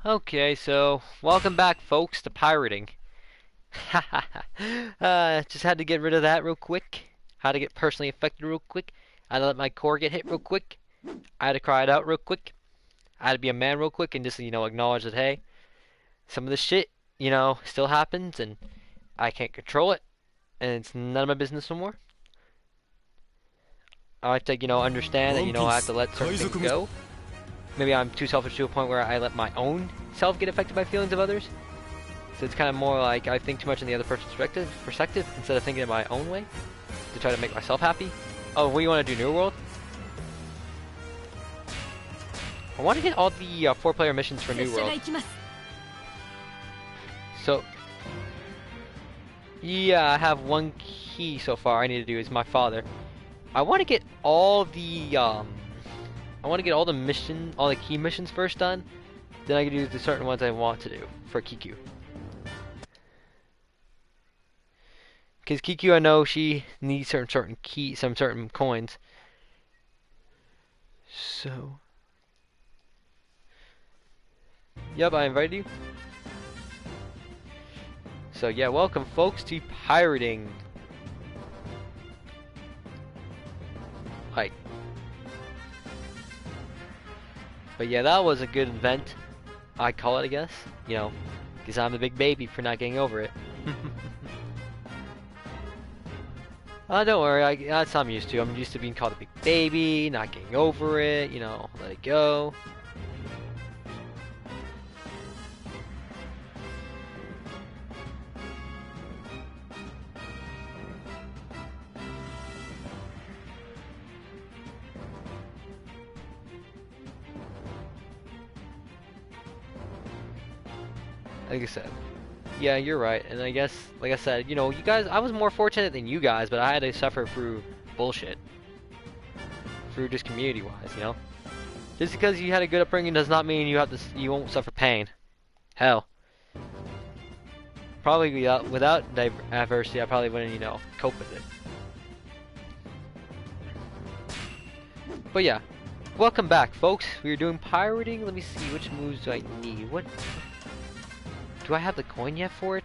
Okay, so welcome back, folks, to pirating. Just had to get rid of that real quick. Had to get personally affected real quick. I had to let my core get hit real quick. I had to cry it out real quick. I had to be a man real quick and just, acknowledge that, hey, some of this shit, still happens and I can't control it and it's none of my business no more. I have to, understand that, I have to let certain things go. Maybe I'm too selfish to a point where I let my own self get affected by feelings of others. So it's kind of more like I think too much in the other person's perspective instead of thinking in my own way to try to make myself happy. Oh, what do you want to do, New World? I want to get all the 4-player missions for New World. So, yeah, I have one key so far I need to do is my father. I want to get all the all the key missions first done. Then I can do the certain ones I want to do for Kiku. Because Kiku, I know she needs some certain coins. So, yep, I invited you. So yeah, welcome folks to pirating. Like, but yeah, that was a good event. I call it, I guess. Because I'm the big baby for not getting over it. Don't worry, that's what I'm used to. I'm used to being called a big baby, not getting over it, let it go. Like I said, yeah, you're right, and I guess, like I said, you guys, I was more fortunate than you guys, but I had to suffer through bullshit. Through just community-wise, Just because you had a good upbringing does not mean you won't suffer pain. Hell. Probably without adversity, I probably wouldn't, cope with it. But yeah, welcome back, folks. We are doing pirating. Let me see, which moves do I need? What? Do I have the coin yet for it?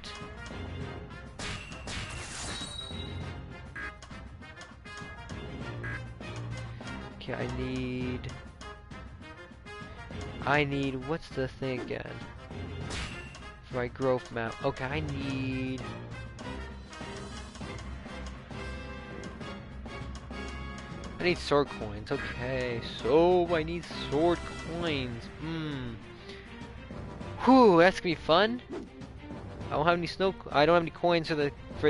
Okay, I need, what's the thing again? For my growth map. Okay, I need sword coins. Okay, so I need sword coins. Whew, that's gonna be fun. I don't have any coins for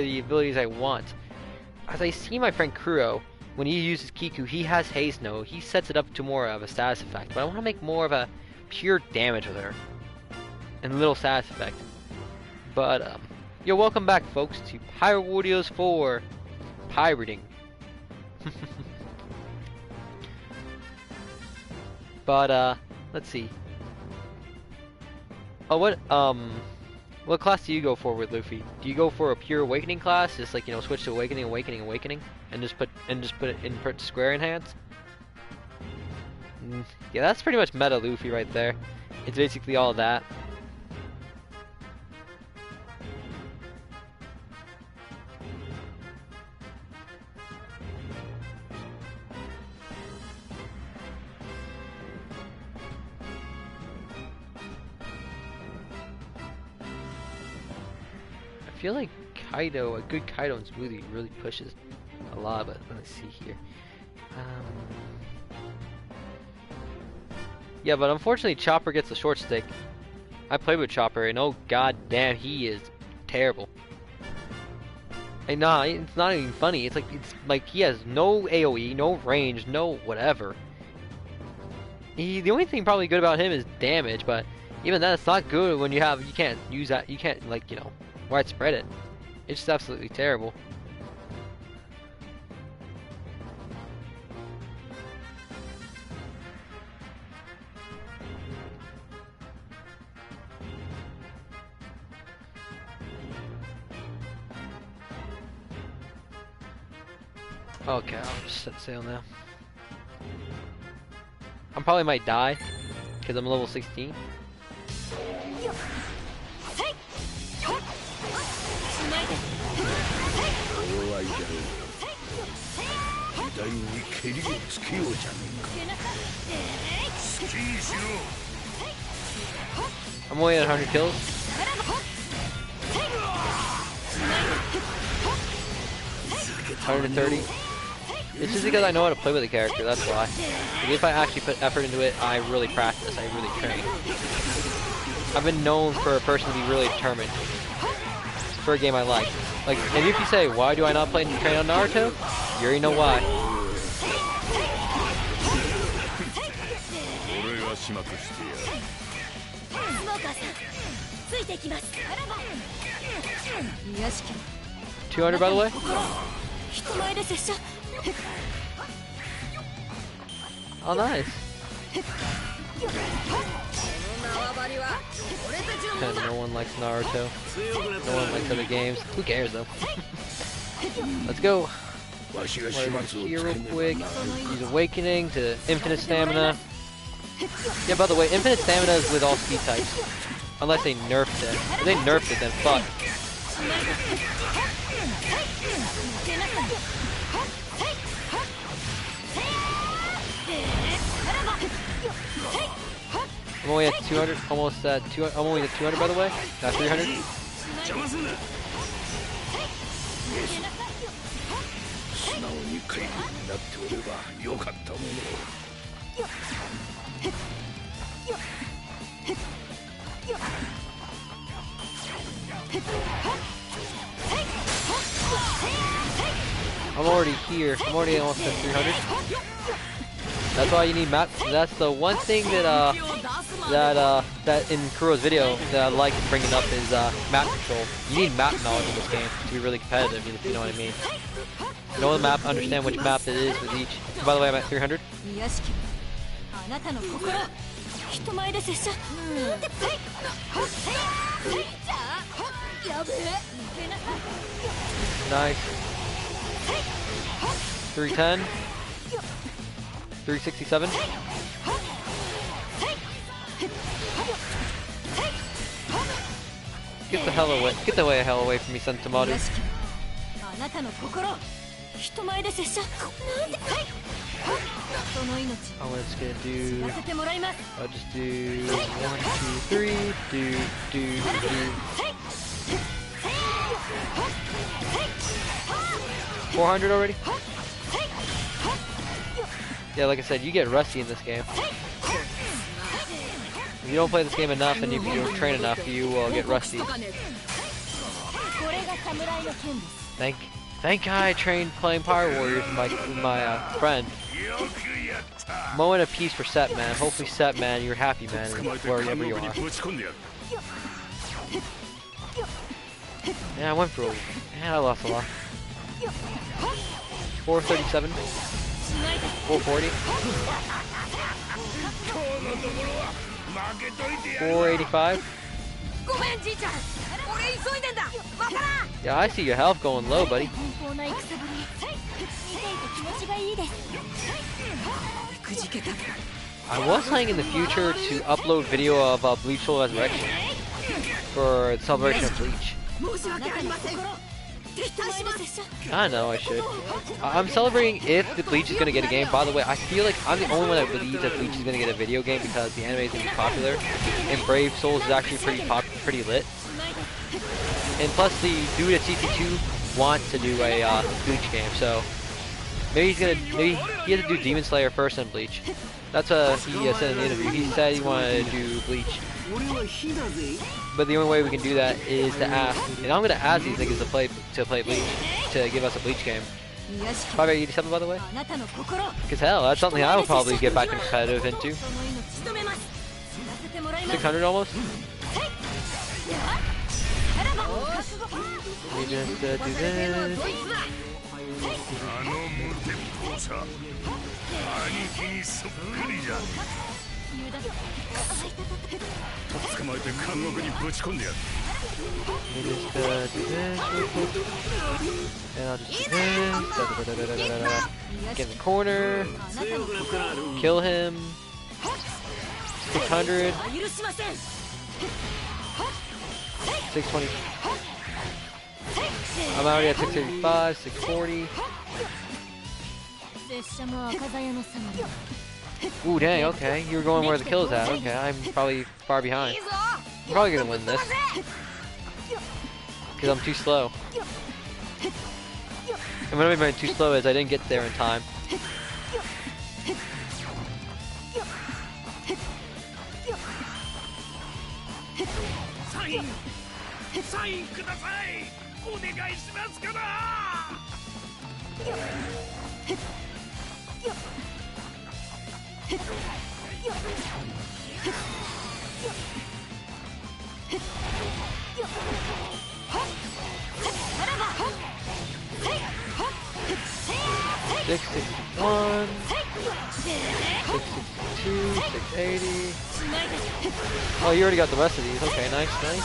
the abilities I want. As I see my friend Kuro, when he uses Kiku, he has Haze Node. He sets it up to more of a status effect, but I want to make more of a pure damage with her. And little status effect. But, yo, welcome back, folks, to Pirate Warriors 4 Pirating. But, let's see. Oh, what class do you go for with Luffy? Do you go for a pure awakening class? Just like, switch to awakening, and just put it in square enhance? Yeah, that's pretty much meta Luffy right there. It's basically all that. I feel like a good Kaido and smoothie really pushes a lot, but let's see here. Yeah, but unfortunately Chopper gets the short stick. I played with Chopper and oh god damn, he is terrible. And nah, it's not even funny. It's like he has no AoE, no range, no whatever. The only thing probably good about him is damage, but even then it's not good when you can't use that, you can't widespread it. It's just absolutely terrible. Okay, I'll just set sail now. I probably might die because I'm level 16. I'm only at 100 kills. $130. It's just because I know how to play with the character, that's why. Like, if I actually put effort into it, I really practice, I really train. I've been known for a person to be really determined for a game I like. Like, and if you say, why do I not play and train on Naruto? You already know why. $200 by the way? Oh, nice. No one likes Naruto. No one likes other games. Who cares though? Let's go. Here real quick. Use Awakening to Infinite Stamina. Yeah, by the way, Infinite Stamina is with all speed types. Unless they nerfed it. If they nerfed it, then fuck. I'm only at 200, almost at 200, I'm only at 200 by the way, not 300. I'm already here, I'm already almost at 300. That's why you need map. That's the one thing that that in Kuro's video that I like bringing up is map control. You need map knowledge in this game to be really competitive, if you know what I mean. Know the map, understand which map it is with each. By the way, I'm at 300. Nice. 310. 367. Get the hell away! Get the hell away from me, Sentomaru. I'm just gonna do. I'll just do 1, 2, 3. Do. 400 already. Yeah, like I said, you get rusty in this game. If you don't play this game enough and if you don't train enough, you will get rusty. Thank God I trained playing Pirate Warriors with my friend. Moment of peace for Set Man. Hopefully Set Man, you're happy man, wherever you are. Yeah, I went through. Man, I lost a lot. 437. 440. 485. Yeah, I see your health going low, buddy. I was planning in the future to upload video of Bleach Soul Resurrection for the celebration of Bleach. I know I should. I'm celebrating if the Bleach is gonna get a game. By the way, I feel like I'm the only one that believes that Bleach is gonna get a video game because the anime is gonna be popular, and Brave Souls is actually pretty lit. And plus, the dude at CC2 wants to do a Bleach game, so maybe he has to do Demon Slayer first and Bleach. That's what he said in the interview. He said he wanted to do Bleach. But the only way we can do that is to ask, and I'm gonna ask these niggas to play Bleach, to give us a Bleach game. 587 by the way? Cause hell, that's something I would probably get back competitive into. 600 almost? Let me just do this. Let me just do this real quick. And I'll just do this. Get in the corner. Kill him. 600. 620. I'm already at 685, 640. Ooh, dang, okay. You were going where the kill is at. Okay, I'm probably far behind. I'm probably gonna win this. Because I'm too slow. And what I mean by too slow is I didn't get there in time. Six 61, 662, 680. Oh, you already got the rest of these. Okay, nice, nice.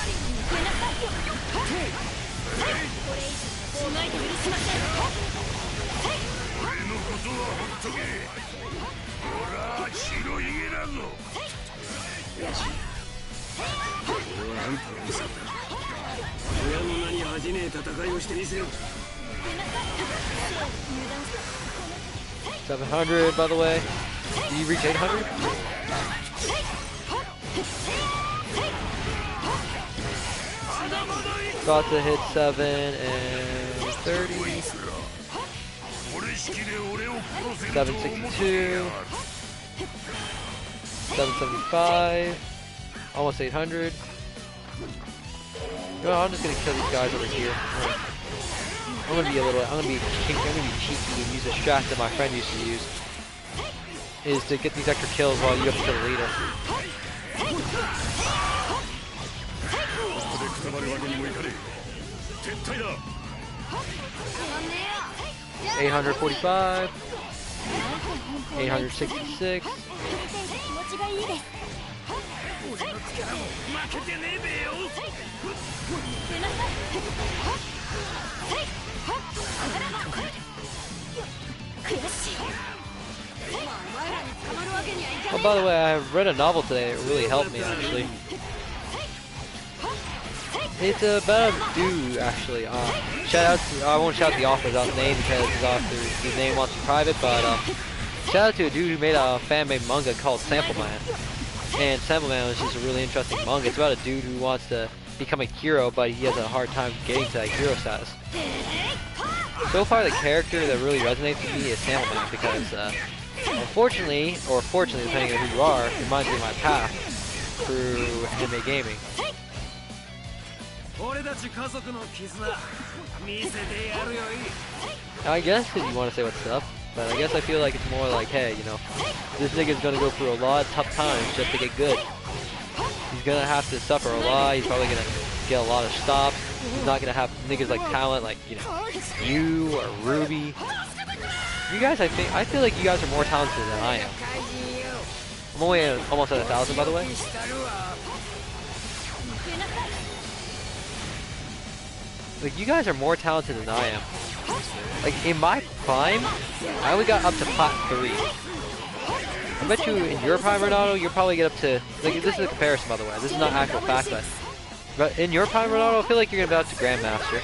$700, by the way. Did you reach 800? About to hit 730. 762. 775. Almost 800. You know, I'm just gonna kill these guys over here. I'm gonna be cheeky and use a strat that my friend used to use. Is to get these extra kills while you have to kill the leader. 845. 866. Oh, by the way, I read a novel today. It really helped me, actually. It's about a dude, actually. Shout out to, I won't shout the author's name because his name wants to be private, but shout out to a dude who made a fan-made manga called Sample Man. And Sample Man was just a really interesting manga. It's about a dude who wants to become a hero, but he has a hard time getting to that hero status. So far, the character that really resonates with me is Sample Man because, unfortunately, or fortunately, depending on who you are, it reminds me of my path through anime gaming. I guess if you want to say what's up, but I guess I feel like it's more like, hey, you know, this nigga's gonna go through a lot of tough times just to get good. He's gonna have to suffer a lot. He's probably gonna get a lot of stops. He's not gonna have niggas like talent like, you know, you or Ruby. You guys, I feel like you guys are more talented than I am. I'm only almost at 1,000, by the way. Like, you guys are more talented than I am. Like, in my prime, I only got up to Plat 3. I bet you in your prime, Ronaldo, you'll probably get up to... Like, this is a comparison, by the way. This is not actual fact, but in your prime, Ronaldo, I feel like you're gonna be up to Grandmaster.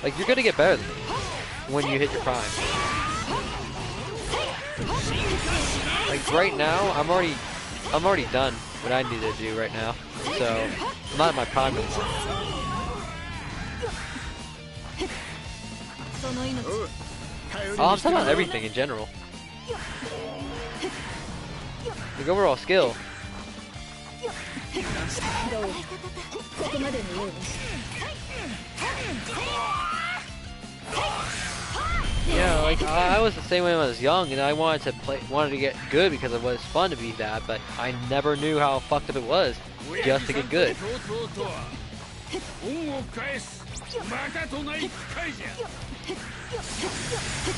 Like, you're gonna get better than me when you hit your prime. Like, right now, I'm already done what I need to do right now. So, I'm not in my prime anymore. Oh, I'm talking about everything in general. Like, overall skill. Yeah, like I was the same way when I was young, and I wanted to get good because it was fun to be that, but I never knew how fucked up it was just to get good.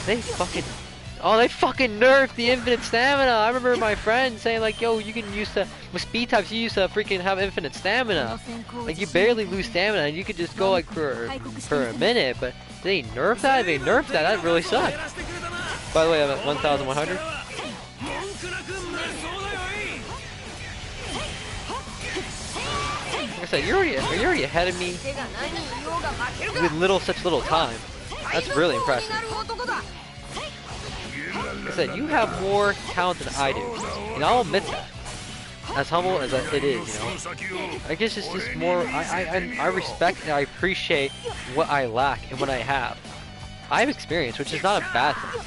They fucking nerfed the infinite stamina. I remember my friend saying like, yo, you can use with speed types, you used to freaking have infinite stamina. Like, you barely lose stamina and you could just go like for a minute, but they nerfed that? If they nerfed that, that really sucked. By the way, I'm at 1,100. said, you're already ahead of me with such little time. That's really impressive. Like I said, you have more talent than I do, and I'll admit that. As humble as it is, you know. I guess it's just more. I respect and I appreciate what I lack and what I have. I have experience, which is not a bad thing.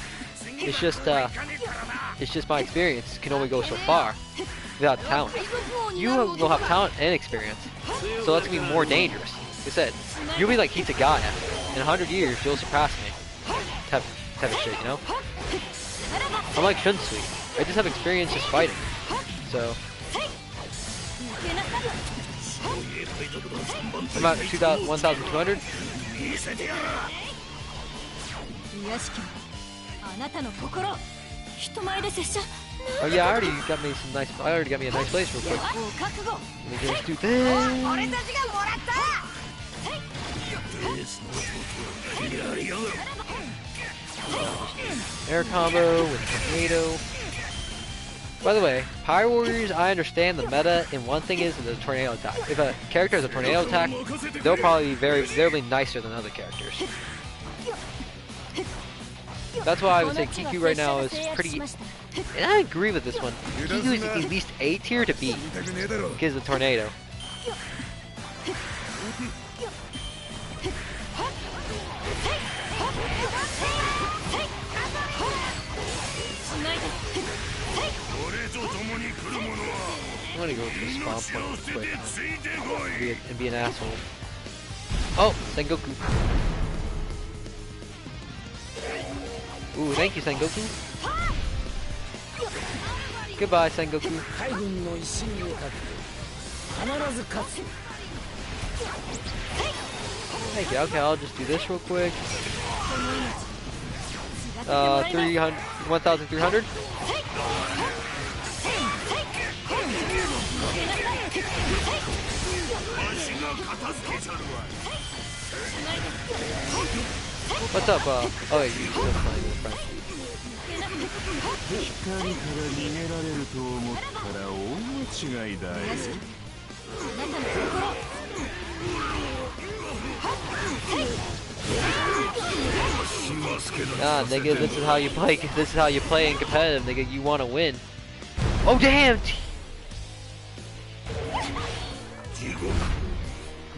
It's just my experience can only go so far without talent. You will have talent and experience, so that's gonna be more dangerous. Like I said, you'll be like Hitagaya. In 100 years, you'll surpass me. Type of shit, you know. I'm like Shunsui. I just have experience just fighting. So I'm at 1,200. Oh yeah, I already got me a nice place real quick. Let me just do this. Air combo with tornado. By the way, Pyre Warriors, I understand the meta, and one thing is the tornado attack. If a character has a tornado attack, they'll probably they'll be nicer than other characters. That's why I would say Kiku right now is pretty, and I agree with this one. Kiku is at least A tier to B because of the tornado. I'm gonna go to the spawn point real quick and be an asshole. Oh, Sengoku. Ooh, thank you, Sengoku. Goodbye, Sengoku. Thank you. Okay, I'll just do this real quick. 1,300. What's up, oh yeah, you still playing with friends. Nah, nigga, this is how you play. This is how you play in competitive, nigga. You want to win. Oh damn!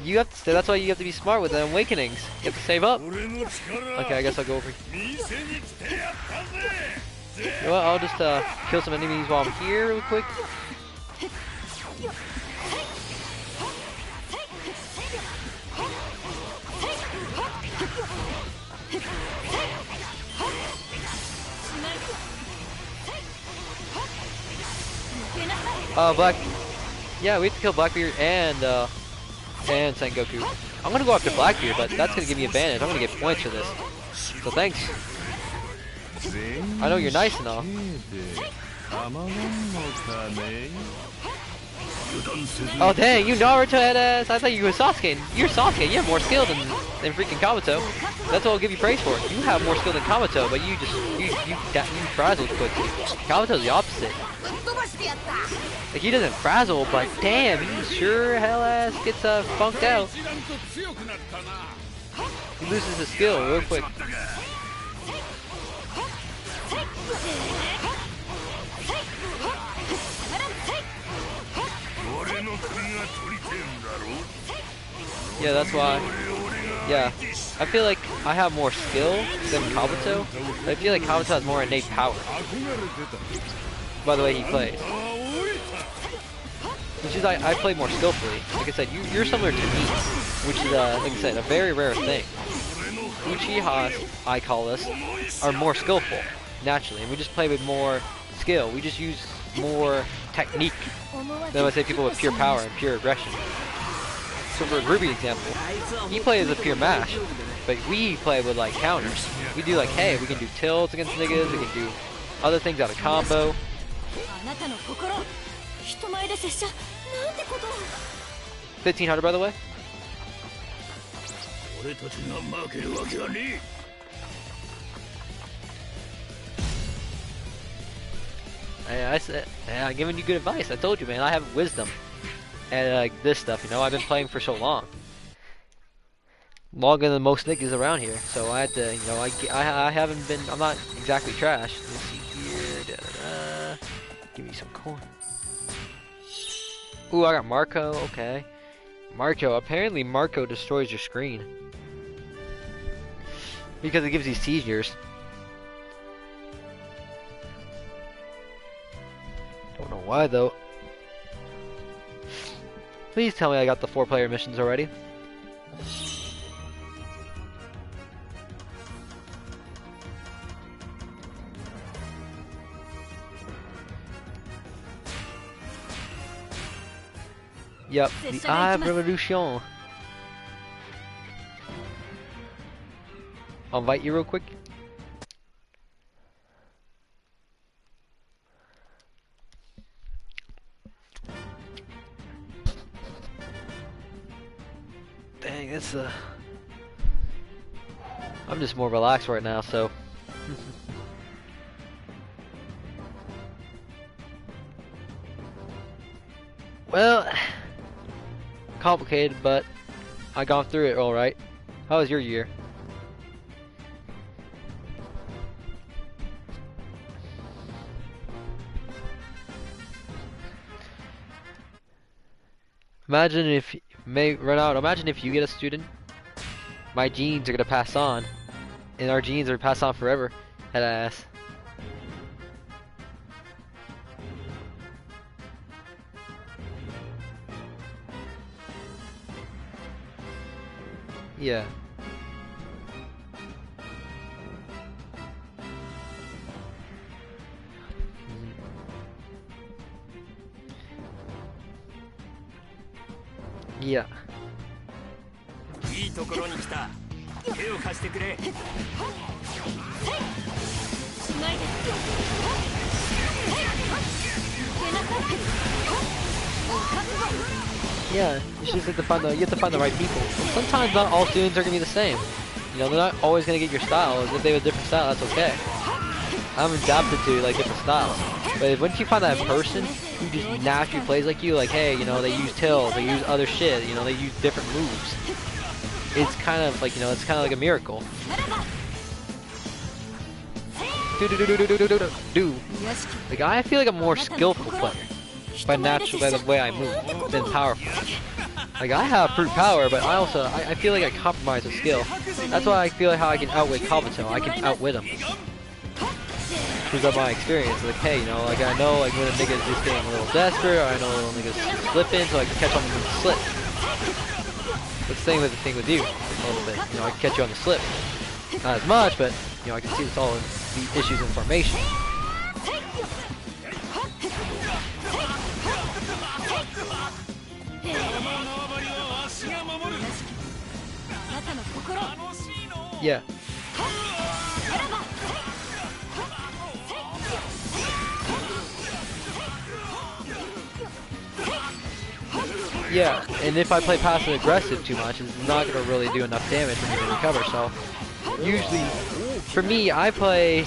You have to. That's why you have to be smart with the awakenings. You have to save up. Okay, I guess I'll go over. You know what? I'll just kill some enemies while I'm here, real quick. Black. Yeah, we have to kill Blackbeard and Sengoku. I'm gonna go after Blackbeard, but that's gonna give me advantage. I'm gonna get points for this. So thanks. I know you're nice and all. Oh dang, you Naruto head ass! I thought you were Sasuke. You're Sasuke. You have more skill than freaking Kabuto. That's what I'll give you praise for. You have more skill than Kabuto, but you frazzled quickly. Kabuto's the opposite. Like he doesn't frazzle, but damn, he sure hell ass gets funked out. He loses his skill real quick. Yeah, that's why. Yeah, I feel like I have more skill than Kabuto. I feel like Kabuto has more innate power. By the way he plays. Which is, I play more skillfully. Like I said, you're similar to me, which is, like I said, a very rare thing. Uchihas, I call us, are more skillful, naturally, and we just play with more skill. We just use more technique than I say people with pure power and pure aggression. So for Ruby example, he plays with pure mash, but we play with like counters. We do like, hey, we can do tilts against niggas, we can do other things out of combo. 1,500 by the way. I said, I'm giving you good advice. I told you, man. I have wisdom. at like this stuff. You know, I've been playing for so long, longer than most niggas around here. So I had to, you know, I haven't been. I'm not exactly trash. Let's see here. Da, da, da. Give me some coin. Ooh, I got Marco. Okay, Marco. Apparently, Marco destroys your screen because it gives you seizures. Don't know why though. Please tell me I got the 4-player missions already. Yep, the Eye of Revolution. I'll invite you real quick. Dang, it's I'm just more relaxed right now, so. Well, complicated, but I got through it all right. How was your year? Imagine if imagine if you get a student, my genes are gonna pass on, and our genes are passed on forever. Head ass. Yeah. Yeah. Yeah, you just have to find the right people. And sometimes not all students are gonna be the same. You know, they're not always gonna get your style. If they have a different style, that's okay. I'm adapted to like different styles. But once you find that person who just naturally plays like you, like hey, you know, they use tills, they use other shit, you know, they use different moves. It's kind of like, you know, it's kind of like a miracle. Like I feel like I'm a more skillful player by the way I move than powerful. Like I have brute power, but I feel like I compromise with skill. That's why I feel like how I can outwit Kabuto. I can outwit him. Because of my experience, like hey, you know, like I know like when a nigga's just getting a little desperate, or I know a little nigga's slipping, so I can catch on the slip. But same with the thing with you, a little bit. You know, I can catch you on the slip. Not as much, but you know, I can see it's all in the issues in formation. Yeah. Yeah, and if I play passive aggressive too much, it's not going to really do enough damage for me to recover, so usually, for me, I play,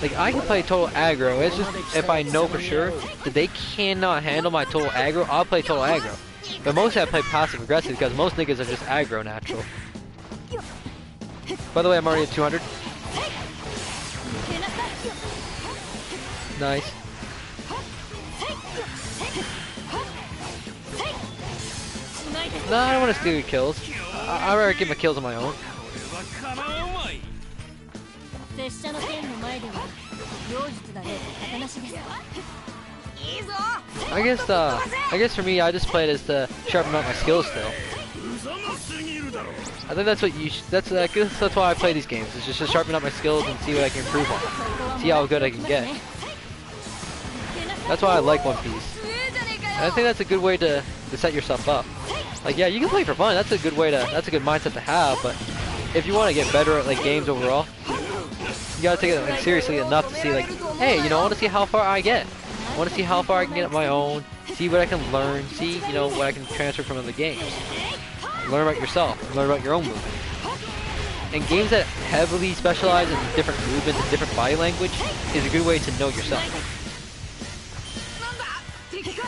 like, I can play total aggro. It's just, if I know for sure that they cannot handle my total aggro, I'll play total aggro. But mostly I play passive aggressive because most niggas are just aggro natural. By the way, I'm already at 200. Nice. No, I don't want to steal your kills. I'd rather get my kills on my own. I guess for me, I just play it as to sharpen up my skills still. I think that's what you. I guess that's why I play these games. It's just to sharpen up my skills and see what I can improve on. See how good I can get. That's why I like One Piece. And I think that's a good way to set yourself up. Like, yeah, you can play for fun. That's a good way to. That's a good mindset to have. But if you want to get better at like games overall, you gotta take it like seriously enough to see like, hey, you know, I want to see how far I get. I want to see how far I can get on my own. See what I can learn. See, you know, what I can transfer from other games. Learn about yourself. Learn about your own movement. And games that heavily specialize in different movements and different body language is a good way to know yourself.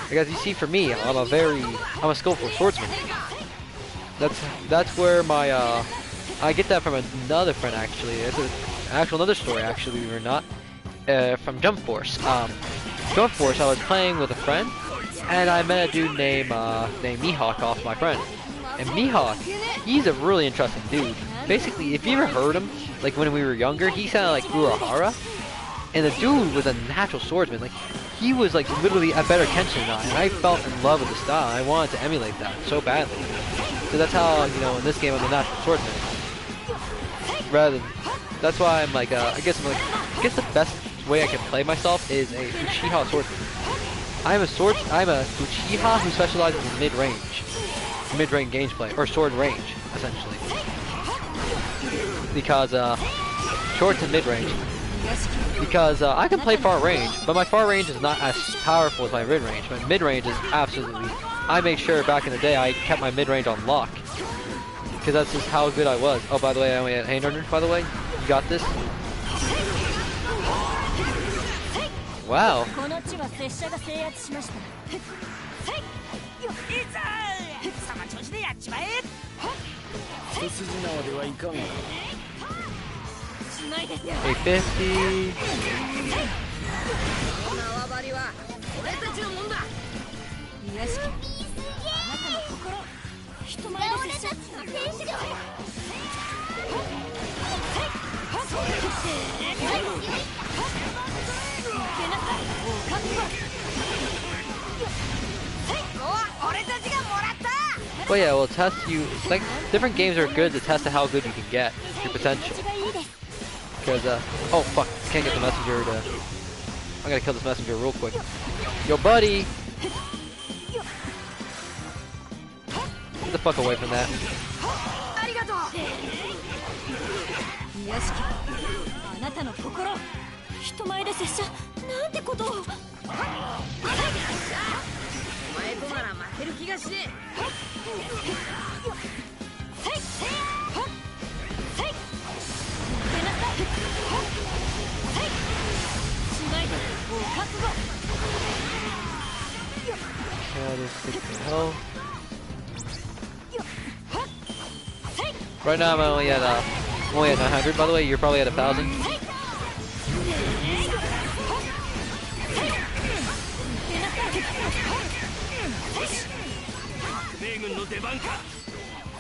Like as you see, for me, I'm a skillful swordsman. That's where my I get that from another friend actually. It's another story actually, believe it or not. From Jump Force. Jump Force, I was playing with a friend, and I met a dude named Mihawk off my friend. And Mihawk, he's a really interesting dude. Basically, if you ever heard him, like when we were younger, he sounded like Urahara. And the dude was a natural swordsman. Like, he was like literally a better Kenshin than I. And I felt in love with the style. I wanted to emulate that so badly. So that's how, you know, in this game I'm a natural swordsman. That's why I'm like, I guess the best way I can play myself is a Uchiha swordsman. I'm a Uchiha who specializes in mid-range gameplay, or sword range, essentially. Because, short to mid-range. Because I can play far range, but my far range is not as powerful as my mid-range. My mid-range is absolutely... I made sure back in the day I kept my mid-range on lock. Because that's just how good I was. Oh, by the way, I only had hand orders, by the way. You got this? Wow. A 50. Well, yeah, we'll test you. Like, different games are good to test how good you can get, your potential. Because, oh fuck, can't get the messenger to... I gotta kill this messenger real quick. Yo, buddy! Get the fuck away from that. Right now I'm only at 900. By the way, you're probably at 1,000.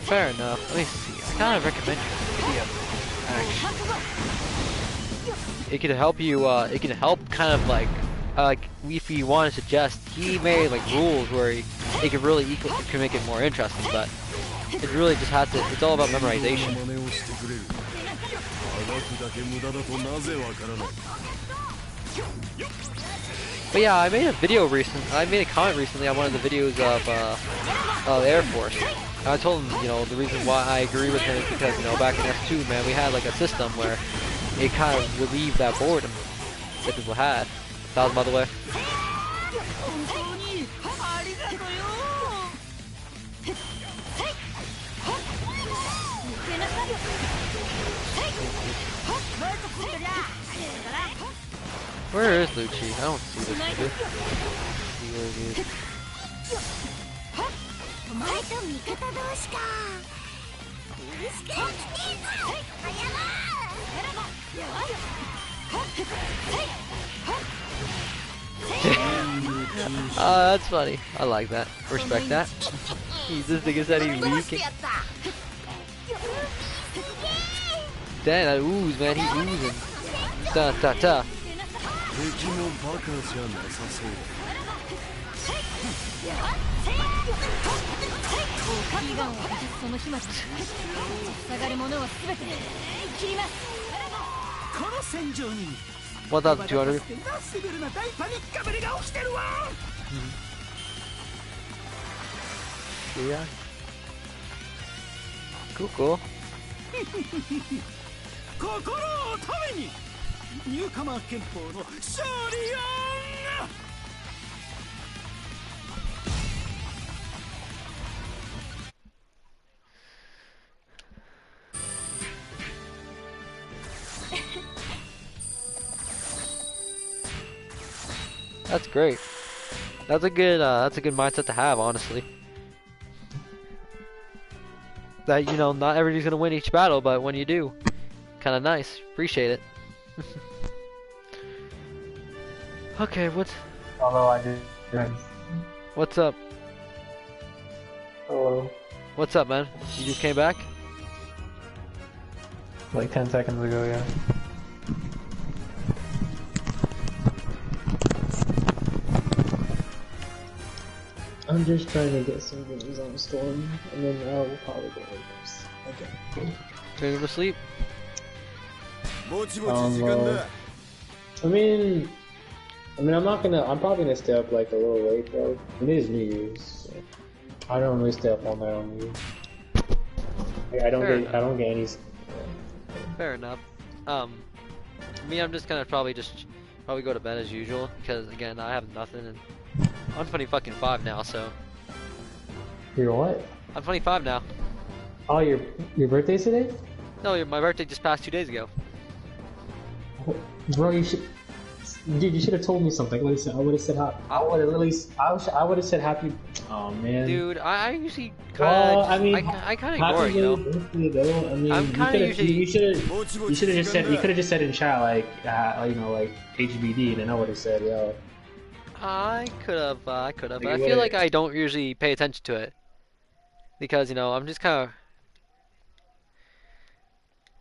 Fair enough. Let me see. I kind of recommend you video. Actually, it could help you. It could help kind of like if you want to suggest. He made like rules where it could really can make it more interesting, but it really just has to. It's all about memorization. But yeah, I made a video I made a comment recently on one of the videos of Air Force. And I told him, you know, the reason why I agree with him is because, you know, back in S2, man, we had like a system where it kind of relieved that boredom that people had. 1,000, by the way. Where is Lucci? I don't see this nigga. See where he is. That's funny. I like that. Respect that. This nigga said he's leaking. Damn, that ooze, man. He's oozing. Ta ta ta. What up, 200? Yeah. Cool, cool. That's great. That's a good mindset to have, honestly. That, you know, not everybody's gonna win each battle, but when you do, kind of nice. Appreciate it. Okay, Although I did. what's up? Hello. What's up, man? You just came back? Like 10 seconds ago, yeah. I'm just trying to get some games on Storm, and then I will probably go Lakers. Okay. Ready to go to sleep? I mean, I'm probably gonna stay up like a little late though. It is New Year's, so I don't really stay up all night on New Year's. Like, I don't get any. Fair enough. Me, I'm just gonna probably go to bed as usual because again I have nothing and I'm 25 now, so. You're what? I'm 25 now. Oh, your birthday's today? No, my birthday just passed 2 days ago. Bro, you should have told me something. I would have said I would have said happy. Oh man. Dude, I usually kind of. I kind of ignore it, you know. Though. I mean, I'm kind of usually. You should have just said. You could have just said in chat like, you know, like HBD, and then I would have said, yo. I could have, but I feel like I don't usually pay attention to it because, you know, I'm just kind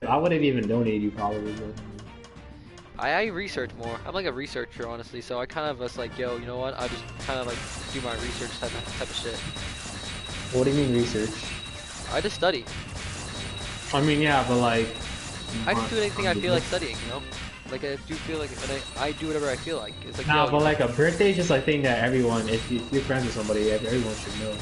of. I would have even donated you probably. But... I research more. I'm like a researcher, honestly. So I kind of was like, yo, you know what? I just kind of like do my research type of shit. What do you mean research? I just study. I mean, yeah, but like. I just do anything I feel like studying, you know. Like I do feel like I do whatever I feel like. It's like, nah, but like a birthday is just like thing that everyone, if you're friends with somebody, everyone should know.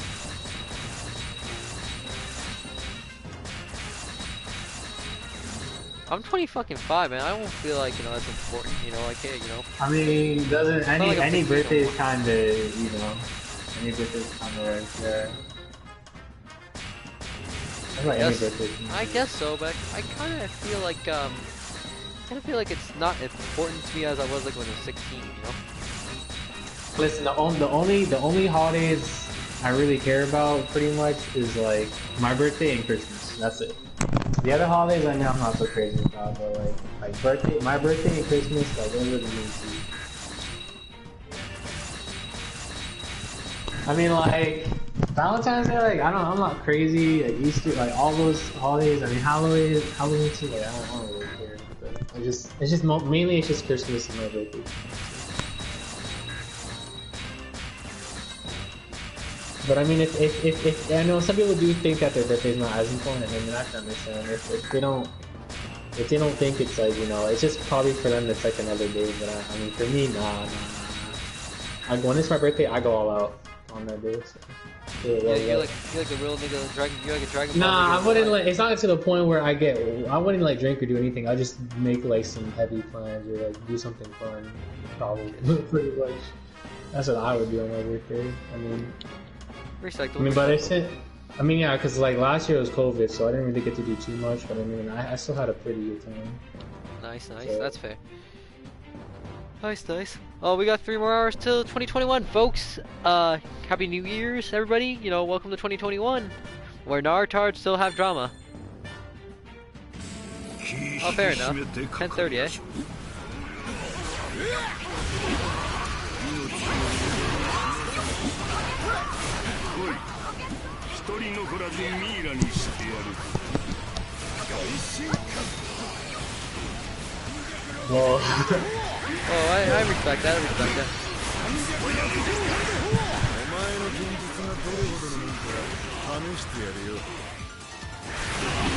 I'm 25, man. I don't feel like, you know, that's important. You know, like, hey, you know. I mean, doesn't any birthday is kind of, you know, any birthday is kind of right there. I guess so, but I kind of feel like it's not as important to me as I was like when I was 16, you know. Listen, the only holidays I really care about pretty much is like my birthday and Christmas. That's it. The other holidays I know I'm not so crazy about, but like my birthday and Christmas, like those are the main two. I mean, like Valentine's Day, like I'm not crazy. Like Easter, like all those holidays. I mean, Halloween too. Like I don't really care. But mainly it's just Christmas and my birthday. But I mean, if I know some people do think that their birthday is not as important, and I can understand if they don't think it's like, you know, it's just probably for them it's like another day. But I mean, for me, nah. When it's my birthday, I go all out on that day. So. Yeah, you're like a real nigga. You're like a dragon. Nah, I wouldn't like. It's not to the point where I wouldn't like drink or do anything. I just make like some heavy plans or like do something fun. Probably pretty much. That's what I would do on my birthday. I mean. Respectable. I mean, but yeah, because like last year was COVID, so I didn't really get to do too much. But I mean, I still had a pretty good time. Nice. So. That's fair. Nice. Oh, we got 3 more hours till 2021, folks. Happy New Year's, everybody. You know, welcome to 2021, where Narutards still have drama. Oh, fair enough. 10:30, eh? Well, oh, I respect that.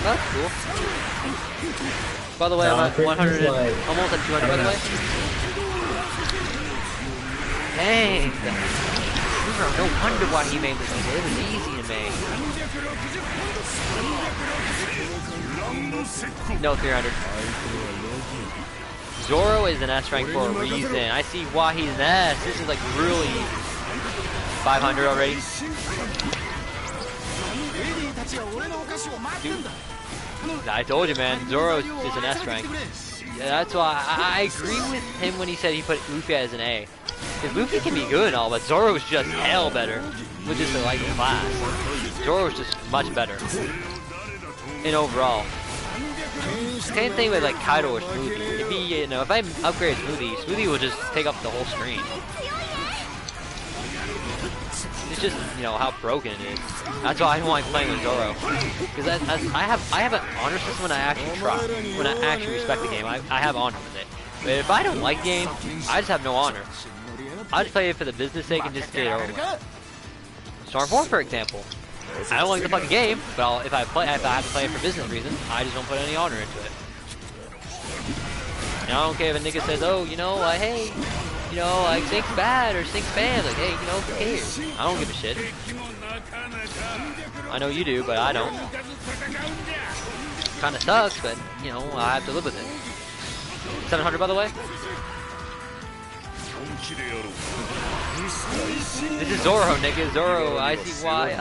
That's cool. By the way, I'm at 100 and almost at 200, by the way. Dang! No wonder why he made this game. It was easy to make. No 300. Zoro is an S rank for a reason. I see why he's an S. This is like really 500 already. Dude, I told you, man. Zoro is an S rank. Yeah, that's why I agree with him when he said he put Luffy as an A. Because Luffy can be good and all, but Zoro's just hell better. With just the like class. Zoro's just much better. In overall. Same thing with like Kaido or Smoothie. If he, you know, if I upgrade Smoothie, Smoothie will just take up the whole screen. It's just, you know, how broken it is. That's why I don't like playing with Zoro. Because I have an honor system when I actually try. When I actually respect the game, I have honor with it. But if I don't like the game, I just have no honor. I just play it for the business sake and just get it over with. Storm 4, for example. I don't like the fucking game, but if I have to play it for business reasons, I just don't put any honor into it. And I don't care if a nigga says, oh, you know, hey, you know, like Sync's bad or Sync's bad. Like, hey, you know, who cares? I don't give a shit. I know you do, but I don't. Kinda sucks, but, you know, I have to live with it. 700, by the way. This is Zoro, nigga. Zoro, I see why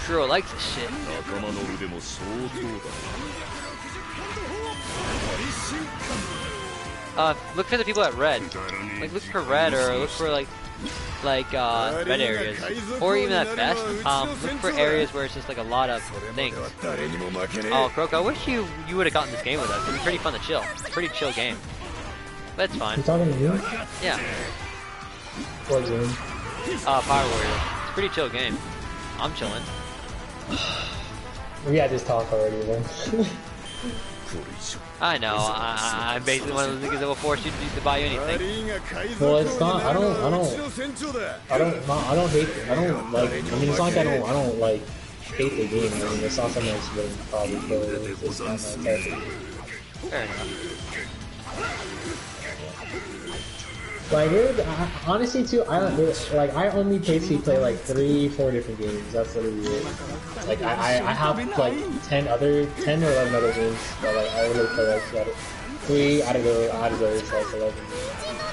Shuro likes this shit. Look for the people at red. Like, look for red, or look for red areas, or even at best, look for areas where it's just like a lot of things. Oh, Croak, I wish you would have gotten this game with us. It'd be pretty fun to chill. Pretty chill game. But it's fine. You talking to you? Yeah. What game? Fire Warrior. It's a pretty chill game. I'm chilling. We had this talk already then. I know. I'm basically one of those niggas that will force you to buy you anything. Well, it's not. I don't hate. I don't like. I mean, it's not like I don't like hate the game. I mean, it's not something that's really probably play. It's not my type. Fair enough. Like, honestly, too, I only basically play like 3-4 different games. That's literally it. Like, I have like 10 or 11 other games, but like I really play like 3 out of those like 11.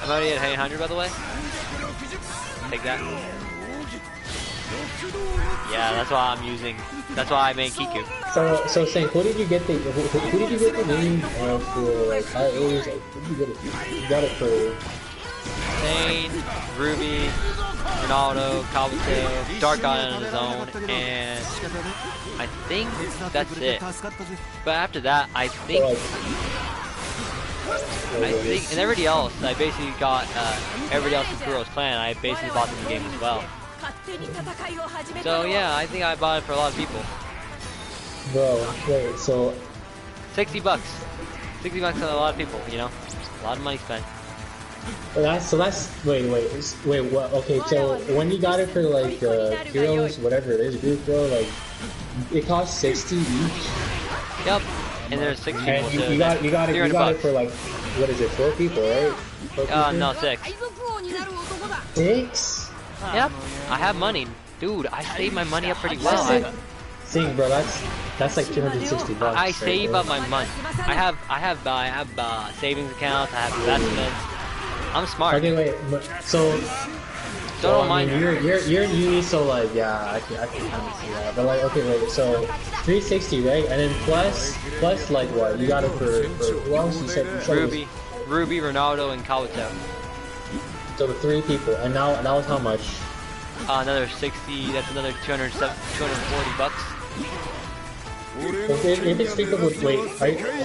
I'm already at 800, by the way. Take that. Yeah, that's why I'm using. That's why I made Kiku. So Saint, who did you get the name for like how it was? Like, who did you get it? You got it for. Zane, Ruby, Ronaldo, Kabuto, Dark God on his own, and I think that's it. But after that, I think, and everybody else, I basically got everybody else in Kuro's clan. I basically bought them the game as well. So yeah, I think I bought it for a lot of people. Bro, wait, so $60. $60 on a lot of people, you know, a lot of money spent. Wait, what? Okay, so when you got it for like heroes, whatever it is, group, bro, like it costs 60 each. Yep, and there's 6 people. And you got it for like, what is it, 4 people, right? 4 people? No, 6. 6? Yep, I have money, dude. I saved my money up pretty well. See, bro, that's like $260. I save up my money. I have savings accounts. I have investments. I'm smart. Okay, wait. So don't mind. I mean, you're in uni, so like, yeah, I can kind of see that. But like, okay, wait. So 360, right? And then plus like what? You got it for who else? You said Ruby, Ronaldo, and Kawato. So the 3 people, and now that was how much? Another 60. That's another 240 bucks. If it's 3 people, wait,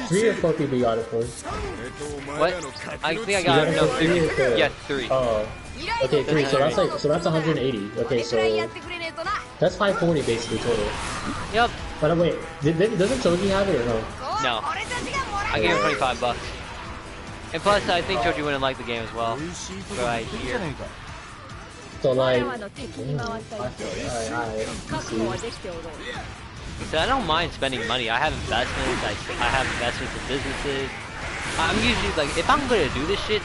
3 or 4 people you got it for? What? I think I got it. No, 3. Yeah, 3. Oh, okay, 3. So that's 180. Okay, so that's 540 basically total. Yep. But wait, doesn't Choji have it or no? No. I gave him 25 bucks. And plus, I think Choji wouldn't like the game as well. Right here. So like, So I don't mind spending money. I have investments. I have investments in businesses. I'm usually like, if I'm gonna do this shit,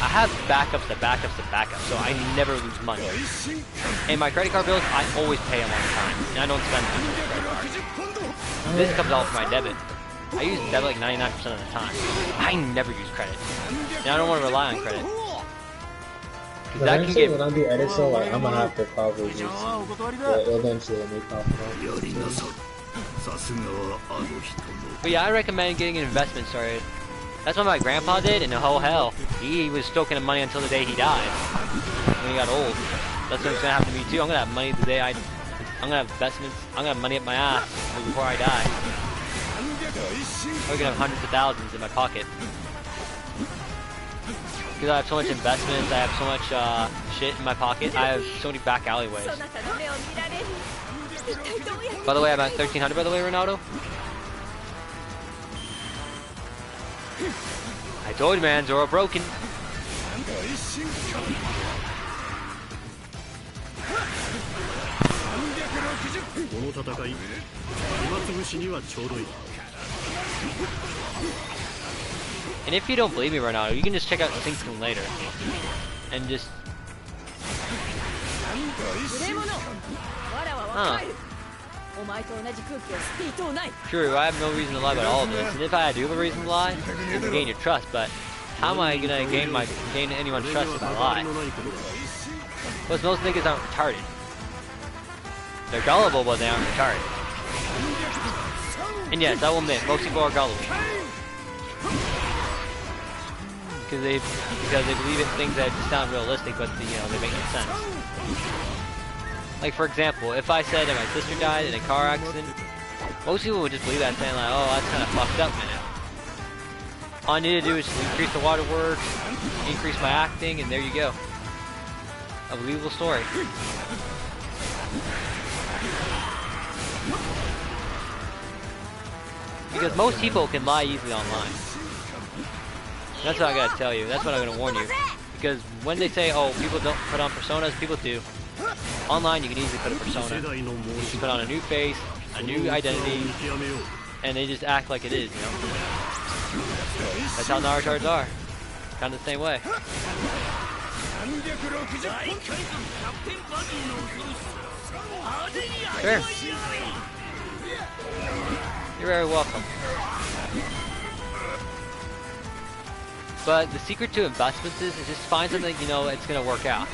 I have backups to backups to backups, so I never lose money. And my credit card bills, I always pay them on time, and I don't spend much on my credit card. This comes out from my debit. I use debit like 99% of the time. I never use credit, and I don't want to rely on credit. But that can get. When I do edit, so like, I'm gonna have to probably just eventually make profit. But yeah, I recommend getting an investment started. That's what my grandpa did, and oh hell, he was stoking the money until the day he died. When he got old. That's what's gonna happen to me too. I'm gonna have money the day I'm gonna have investments. I'm gonna have money up my ass before I die. I'm gonna have hundreds of thousands in my pocket. Because I have so much investments, I have so much shit in my pocket. I have so many back alleyways. By the way, I'm at 1300 by the way, Ronaldo. I told you, man, Zoro broken. And if you don't believe me, Ronaldo, you can just check out Kingston later. And just... Huh. True, I have no reason to lie about all of this. And if I do have a reason to lie, it's to gain your trust, but how am I gonna gain anyone's trust if I lie? Plus, most niggas aren't retarded. They're gullible, but they aren't retarded. And yes, I will admit, most people are gullible. Because they believe in things that just sound realistic, but you know, they make no sense. Like for example, if I said that my sister died in a car accident, most people would just believe that, saying like, oh, that's kind of fucked up, man. All I need to do is increase the water work, increase my acting, and there you go. A believable story. Because most people can lie easily online. That's what I gotta tell you. That's what I'm gonna warn you. Because when they say, oh, people don't put on personas, people do. Online, you can easily put a persona. You can put on a new face, a new identity, and they just act like it is, you know? That's how Narutards are. Kind of the same way. Sure. You're very welcome. But the secret to investments is just find something you know it's gonna work out.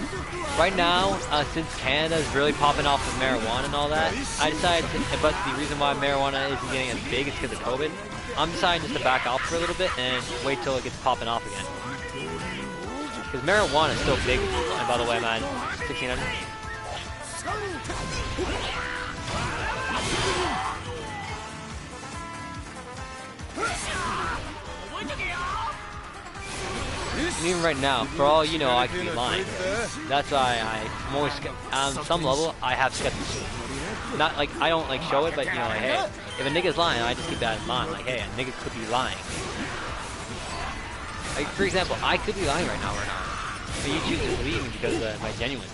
Right now, since Canada is really popping off with marijuana and all that, I decided to, but the reason why marijuana isn't getting as big is because of COVID. I'm deciding just to back off for a little bit and wait till it gets popping off again. Because marijuana is still big, and by the way, man, 1600. And even right now, for all you know, I could be lying. That's why I'm always, on some level, I have skepticism. Not like, I don't like show it, but you know, like, hey, if a nigga's lying, I just keep that in mind. Like, hey, a nigga could be lying. Like, for example, I could be lying right now or not. But you choose to believe me because of my genuineness.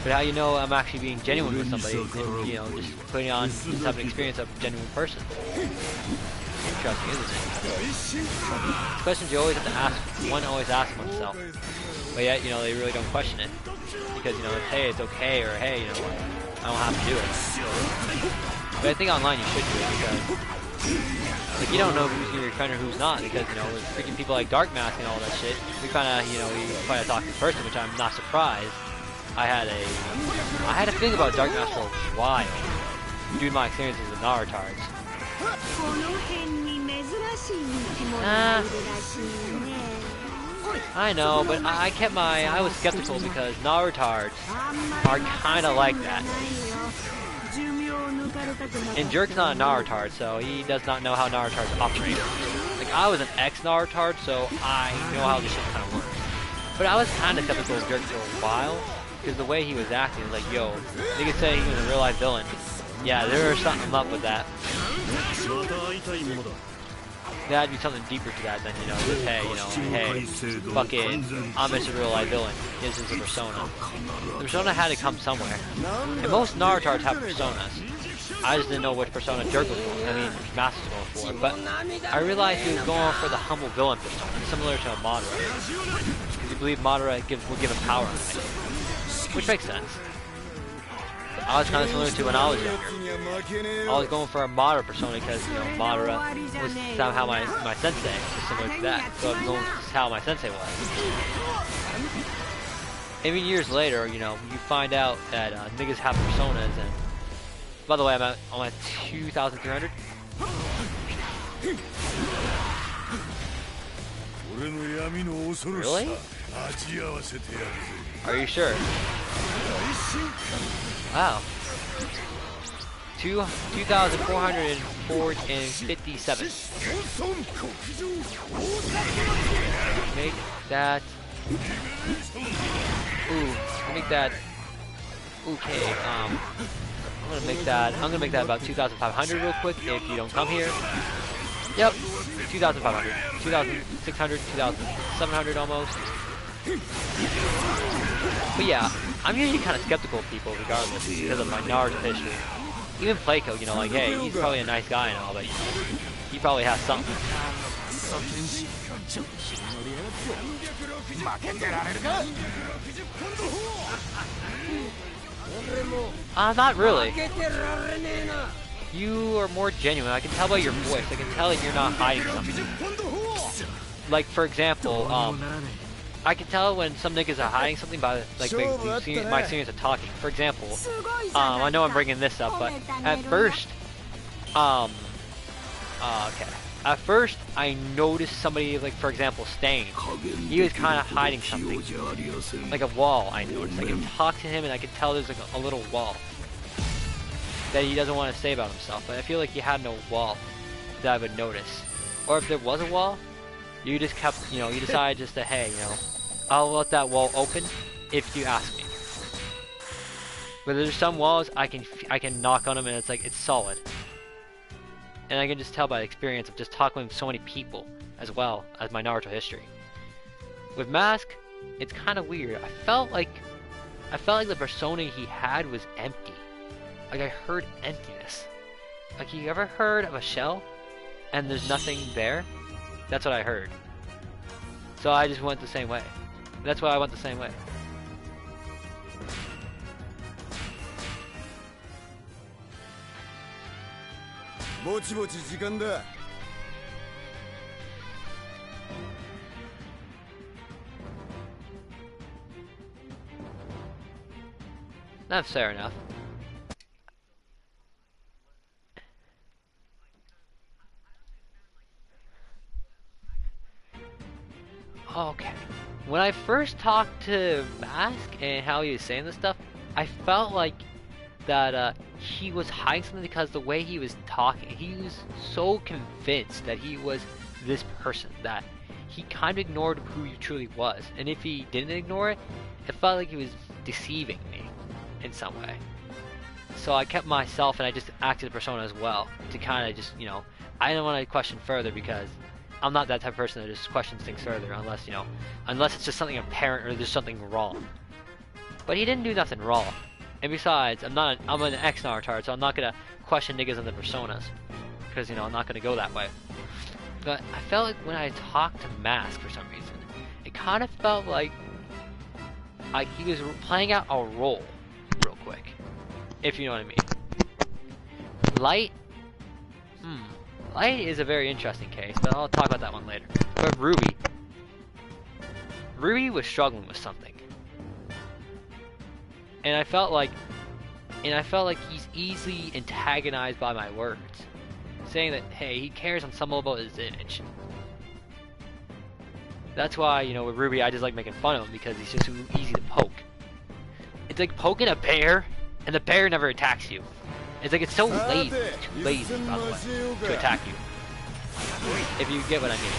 But how you know I'm actually being genuine with somebody, and, you know, just putting on, just have an experience of a genuine person. Interesting, isn't it? Questions you always have to ask, one always asks oneself. But yet, you know, they really don't question it. Because, you know, it's, hey, it's okay, or hey, you know, I don't have to do it. But I think online you should do it because, like, you don't know who's your friend or who's not, because, you know, with freaking people like Dark Mask and all that shit, we kinda, you know, we try to talk to the person, which I'm not surprised. I had a thing about Dark Mask for a while, due to my experiences with Narutards. I know, but I was skeptical because Narutards are kinda like that. And Jerk's not a Narutard, so he does not know how Narutards operate. Like, I was an ex-Narutard, so I know how this shit kinda works. But I was kinda skeptical of Jerk for a while, because the way he was acting was like, yo, they could say he was a real-life villain. Yeah, there was something up with that. There had to be something deeper to that than, you know, just, hey, you know, hey, fuck it, I'm just a real-life villain. This is a persona. The persona had to come somewhere. And most Narutards have personas. I just didn't know which persona Dirk was going, I mean, Master was going for. But I realized he was going for the humble villain persona, similar to a Madara. Because he believed Madara would give him power, which makes sense. I was kind of similar to when I was younger. I was going for a Madara persona because, you know, Madara was somehow my sensei, was similar to that. So I was going for how my sensei was. Even years later, you know, you find out that niggas have personas, and by the way, I'm at 2,300. Really? Are you sure? Wow. 2,457. Make that. Ooh, make that. Okay. I'm gonna make that. I'm gonna make that about 2,500 real quick. If you don't come here. Yep. 2,500, 2,600, 2,700 almost. But yeah, I'm usually kind of skeptical of people regardless because of my Naruto history. Even Playco, you know, like, hey, he's probably a nice guy and all, but he probably has something. Not really. You are more genuine. I can tell by your voice. I can tell that you're not hiding something. Like, for example, I can tell when some niggas are hiding something by, like, my experience of talking. For example, I know I'm bringing this up, but at first, okay. At first, I noticed somebody, like, for example, Stain. He was kind of hiding something. Like a wall, I noticed. I can talk to him and I can tell there's, like, a little wall that he doesn't want to say about himself, but I feel like he had no wall that I would notice. Or if there was a wall, you just kept, you know, you decided just to, hey, you know, I'll let that wall open if you ask me. But there's some walls I can knock on them and it's like, it's solid. And I can just tell by experience of just talking with so many people as well as my Naruto history. With Mask, it's kind of weird. I felt like the persona he had was empty. Like, I heard emptiness. Like, you ever heard of a shell and there's nothing there? That's what I heard. So I just went the same way. That's why I went the same way. That's fair enough. Okay. When I first talked to Mask and how he was saying this stuff, I felt like that he was hiding something because the way he was talking, he was so convinced that he was this person that he kind of ignored who he truly was. And if he didn't ignore it, it felt like he was deceiving me in some way. So I kept myself and I just acted a persona as well to kind of just, you know, I didn't want to question further because I'm not that type of person that just questions things further unless, you know, unless it's just something apparent or there's something wrong. But he didn't do nothing wrong. And besides, I'm an ex-Naruto, so I'm not gonna question niggas on the personas. Because, you know, I'm not gonna go that way. But I felt like when I talked to Mask for some reason, it kind of felt like he was playing out a role real quick. If you know what I mean. Light? Light is a very interesting case, but I'll talk about that one later. But Ruby was struggling with something. And I felt like he's easily antagonized by my words. Saying that, hey, he cares on some level about his image. That's why, you know, with Ruby, I just like making fun of him because he's just too easy to poke. It's like poking a bear, and the bear never attacks you. It's like it's so lazy, too lazy, by the way, to attack you. If you get what I mean.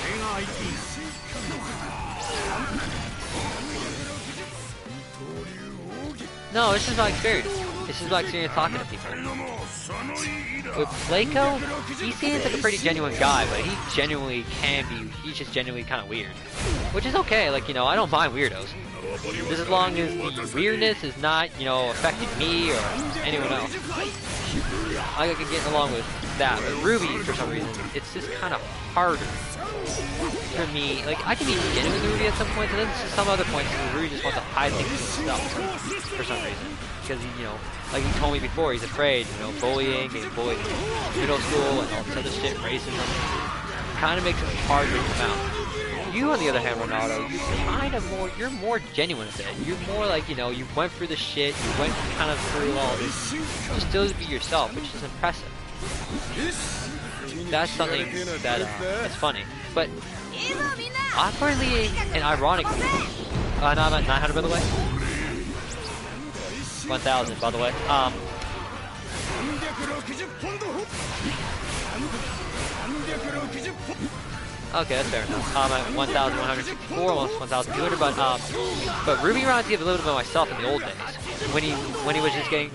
No, it's just my experience. It's just my experience talking to people. With Playco, he seems like a pretty genuine guy, but he genuinely can be, he's just genuinely kind of weird. Which is okay, like, you know, I don't mind weirdos. Just as long as the weirdness is not, you know, affecting me or anyone else. I can get along with that, but Ruby, for some reason, it's just kind of harder for me. Like, I can be genuine with Ruby at some points, and then there's some other points where Ruby just wants to hide things from himself, for some reason. Because, he, you know, like he told me before, he's afraid, you know, bullying, getting bullied in middle school, and all this other shit, racism. Kind of makes it hard to come out. You, on the other hand, Ronaldo, you're more genuine with it. You're more like, you know, you went through the shit, you went kind of through all this, to still be yourself, which is impressive. That's something that is funny. But awkwardly and ironically, no, I'm at 900 by the way. 1,000 by the way. Okay, that's fair enough. I'm at 1,164, almost 1,200, but Ruby reminds me of a little bit of myself in the old days. When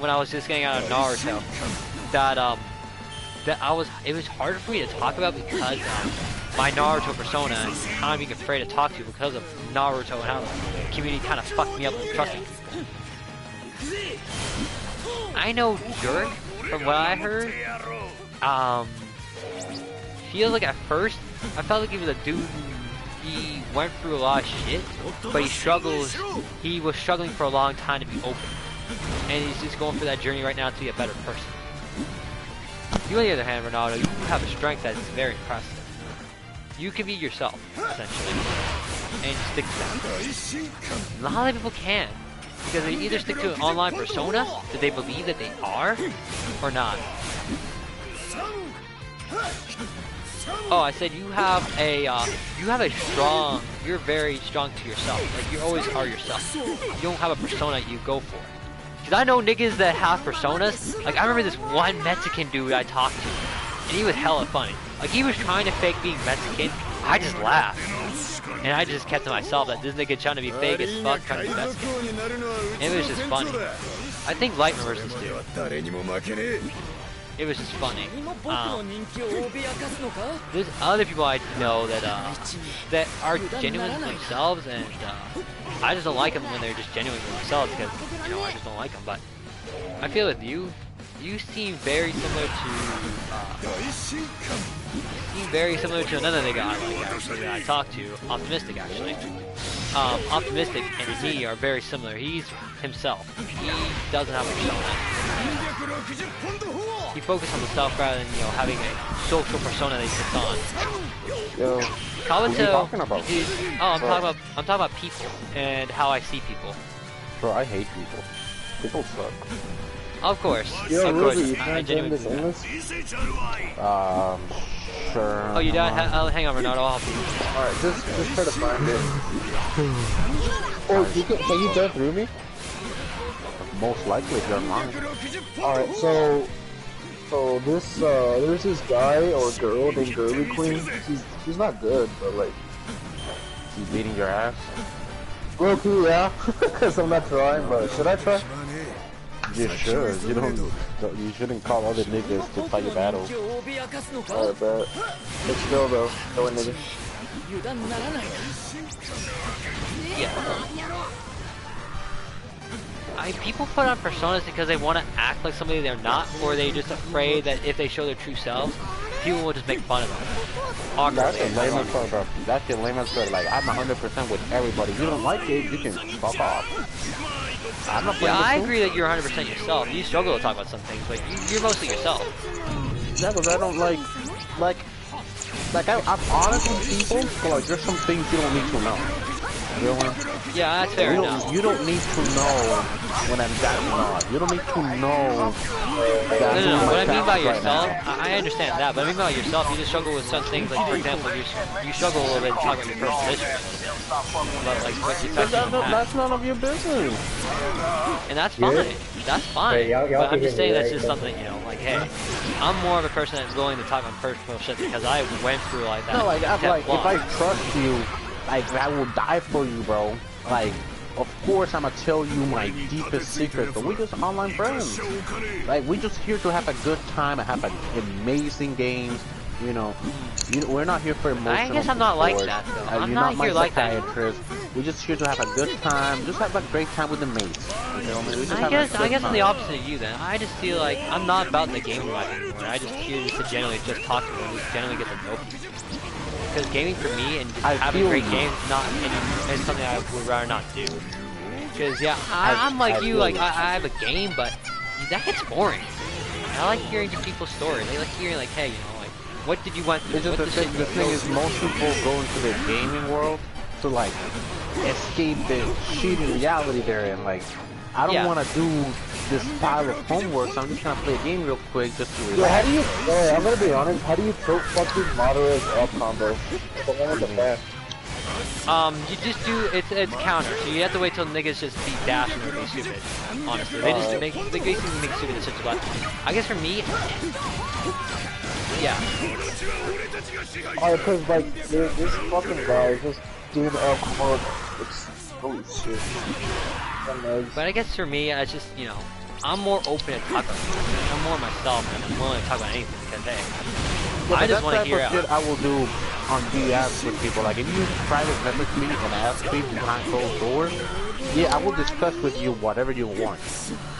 I was just getting out of Naruto, it was hard for me to talk about because my Naruto persona and kind of being afraid to talk to because of Naruto and how the community kind of fucked me up with trusting people. I know Jerk, from what I heard, feels like at first, I felt like he was a dude he went through a lot of shit, but he was struggling for a long time to be open. And he's just going through that journey right now to be a better person. You on the other hand, Ronaldo, you have a strength that is very impressive. You can be yourself, essentially, and stick to that. Not a lot of people can, because they either stick to an online persona that they believe that they are, or not. Oh, I said you're very strong to yourself. Like, you always are yourself. You don't have a persona you go for. Because I know niggas that have personas. Like, I remember this one Mexican dude I talked to, and he was hella funny. Like, he was trying to fake being Mexican. I just laughed. And I just kept to myself that this nigga trying to be fake as fuck, trying to be Mexican. And it was just funny. I think light members do. It was just funny. There's other people I know that are genuine themselves, and I just don't like them when they're just genuine themselves because I just don't like them. But I feel with you seem very similar to another nigga I like actually that I talked to, Optimistic actually. Optimistic and me are very similar. He's himself. He doesn't have a persona. He focuses on himself rather than having a social persona that he puts on. Yo, Kabuto, talking I'm talking about people and how I see people. bro, I hate people. People suck. Of course. Yo, Of Ruby, course. you trying to join this English? Sure. Oh, you done? Hang on, Ronaldo. I'll help you. Alright, just try to find it. Oh, can you jump through me? Most likely if you're online. Alright, so there's this guy or girl named Girly Queen. She's not good, but like she's beating your ass. Roku, yeah, because I'm not trying, but should I try? You should. You shouldn't call other niggas to fight your battles. Alright, bet. Let's go though. Go in, nigga. Yeah. People put on personas because they want to act like somebody they're not, or they're just afraid that if they show their true selves, people will just make fun of them. That's a layman's story, bro. That's a layman's story. Like, I'm 100% with everybody. You don't like it, you can fuck off. I'm not yeah, I agree that you're 100% yourself. You struggle to talk about some things, but you're mostly yourself. Yeah, because I don't like I'm honest with people, but like, there's some things you don't need to know. You know what? Yeah, that's fair enough. You don't need to know when I'm backing off. You don't need to know that No. What I mean by right yourself, now. I understand that, but I mean by yourself, you just struggle with some things, like, for example, you struggle a little bit to talk about your personal history. About, like, what you That's none of your business. And that's fine. That's fine. Hey, y'all but I'm can just hear saying me, that's right? just something, like, hey, I'm more of a person that's willing to talk on personal shit because I went through like that. No, like, I'm like, if long. I trust you, like, I will die for you, bro. Like, of course I'm gonna tell you my deepest secrets, but we're just online friends. Like, we're just here to have a good time and have amazing games. We're not here for emotional I guess I'm not like support. that, though. You're I'm not my here like that. psychiatrist. We're just here to have a good time. Just have a great time with the mates. You know what I mean? We just I have a guess good I'm the time. opposite of you then. I just feel like I'm not about the game life anymore. I just here to generally just talk to them, just generally get to know people. Because gaming for me and just having great games is something I would rather not do. Because yeah, I'm like you, like I have a game, but that gets boring. I like hearing people's stories. I like hearing like, hey, like, what did you want? It's just the thing is, most people go into the gaming world to like escape the shitty reality they're in. Like, I don't want to do this pile of homework, so I'm just gonna play a game real quick just to relax. I'm gonna be honest, how do you choke fuck these moderate up combo? The one with the fast. You just do it's counter, so you have to wait till niggas just be dashing or be stupid. Honestly, they basically make stupid decisions. But I guess for me, yeah. Oh, because like this fucking guy is just doing mode. It's holy shit. But I guess for me, I just I'm more open to talk about things. I'm more myself, and I'm willing to talk about anything because hey, Yeah, I just want to hear shit I will do on DMs with people. Like if you private message me and ask me behind closed doors, yeah, I will discuss with you whatever you want.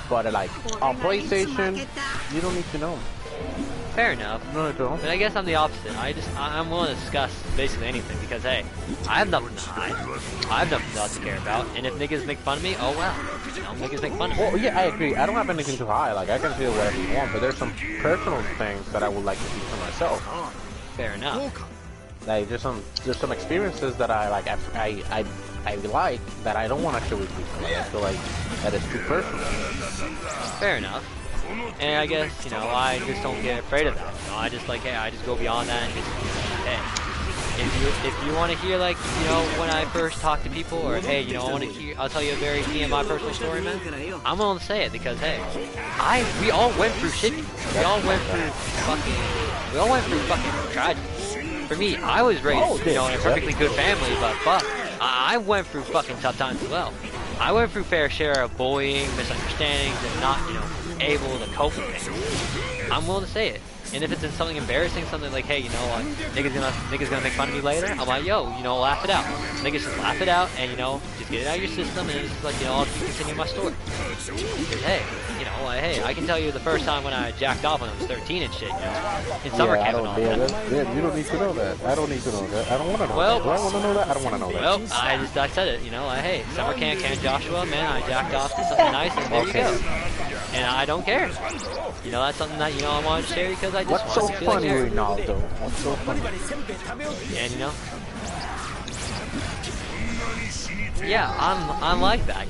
But like on PlayStation, you don't need to know. Fair enough. No, I don't. But I guess I'm the opposite. I'm willing to discuss basically anything because hey, I have nothing to hide. I have nothing else to care about. And if niggas make fun of me, oh well. Niggas make fun of me. Well, yeah, I agree. I don't have anything to hide. Like I can feel whatever you want, but there's some personal things that I would like to keep for myself. Fair enough. Like there's some experiences that I like. I like that I don't want to share with people. Like, I feel like that is too personal. Fair enough. And I guess, I just don't get afraid of that. I just like, hey, I just go beyond that and just, hey, if you want to hear like, when I first talk to people, or hey, I'll tell you a very TMI personal story, man. I'm willing to say it because hey, we all went through shit. We all went through fucking tragedy. For me, I was raised, in a perfectly good family, but fuck, I went through fucking tough times as well. I went through fair share of bullying, misunderstandings, and not, able to cope with things. I'm willing to say it. And if it's in something embarrassing, something like, hey, niggas gonna make fun of me later, I'm like, yo, laugh it out. Niggas just laugh it out and, just get it out of your system and it's just like, I'll continue my story. Because, hey, hey, I can tell you the first time when I jacked off when I was 13 and shit, in summer camp and all that. Yeah, you don't need to know that. I don't need to know that. I don't want to know that. Do I want to know that? I don't want to know that. Well, I said it, like, hey, summer camp, Joshua, man, I jacked off to something nice and there you go. And I don't care. That's something that, I want to share because I just want to feel like sharing. Ronaldo? What's so funny? And, yeah, I'm like that,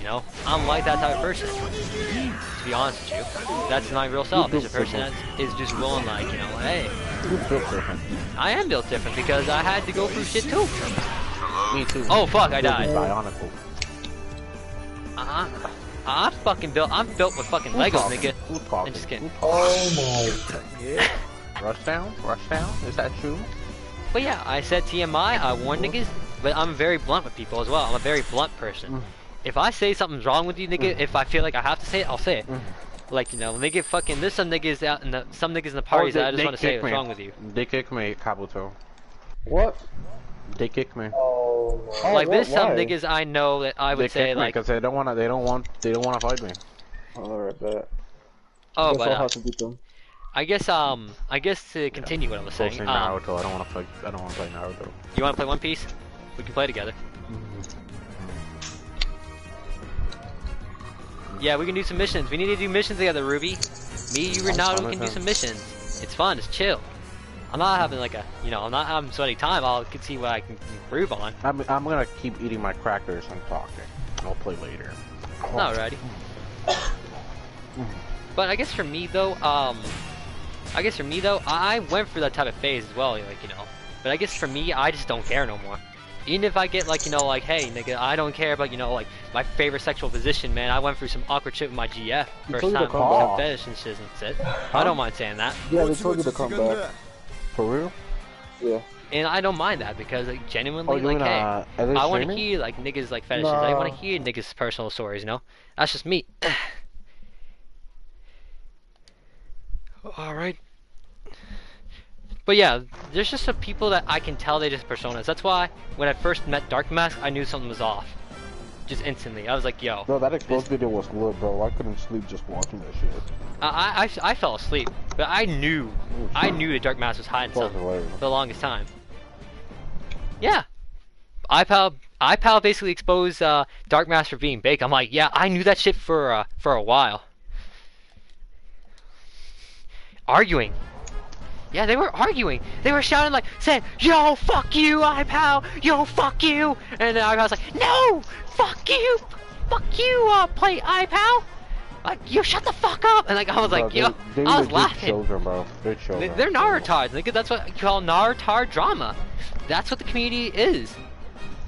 I'm like that type of person. To be honest with you, that's my real self. Is a person that is just willing, like, hey. You're built different. I am built different because I had to go through shit too. Me too. Oh fuck, I died. Bionicle. I'm fucking built. I'm built with fucking Legos, nigga. I'm just kidding. Oh my. Rush down? Rush down? Is that true? But yeah, I said TMI. I warn niggas, but I'm very blunt with people as well. I'm a very blunt person. If I say something's wrong with you, nigga, if I feel like I have to say it, I'll say it. Like, nigga, fucking, there's some niggas out in the parties that I just want to say what's wrong with you. They kicked me, Kabuto. What? They kicked me. Oh, like there's some niggas I know that I would say like because they don't want to fight me. Alright, bet. Oh, but I'll have to beat them. I guess to continue what I was saying. Naruto. I don't want to play Naruto. You want to play One Piece? We can play together. Yeah, we can do some missions. We need to do missions together, Ruby. Me, you, Ronaldo can do some missions. It's fun. It's chill. I'm not having like a, I'm not having sweaty time. I'll see what I can improve on. I'm gonna keep eating my crackers and talking. I'll play later. Alrighty. But I guess for me though, I went through that type of phase as well, like, But I guess for me, I just don't care no more. Even if I get like, like, hey, nigga, I don't care about, like, my favorite sexual position, man. I went through some awkward shit with my GF first time. Some fetish and shit and shit. I don't mind saying that. Yeah, they told you to come back. For real? Yeah. And I don't mind that because, like, genuinely, like, hey, I want to hear, like, niggas, like, fetishes. I want to hear niggas' personal stories, That's just me. Alright. But yeah, there's just some people that I can tell they just personas. That's why, when I first met Dark Mask, I knew something was off. Just instantly. I was like, yo. Bro, that exposed video was lit, bro. I couldn't sleep just watching that shit. I fell asleep, but I knew the Dark Mask was hiding something for the longest time. Yeah, iPal basically exposed Dark Mask for being baked. I'm like, yeah, I knew that shit for a while. Arguing. Yeah, they were arguing. They were shouting like, saying, yo, fuck you, iPal, yo, fuck you. And then iPal was like, no, fuck you, play iPal. Like, you shut the fuck up! And like, I was like, yo, I was laughing. Children, bro. They're children. They're Narutards, nigga. That's what you call Narutard drama. That's what the community is.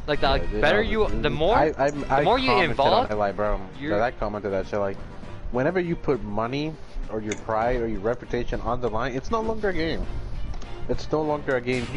Like Yeah, the better you, the more you commented involve, on it, like, bro, I commented that shit. Like, whenever you put money or your pride or your reputation on the line, it's no longer a game. It's no longer a game.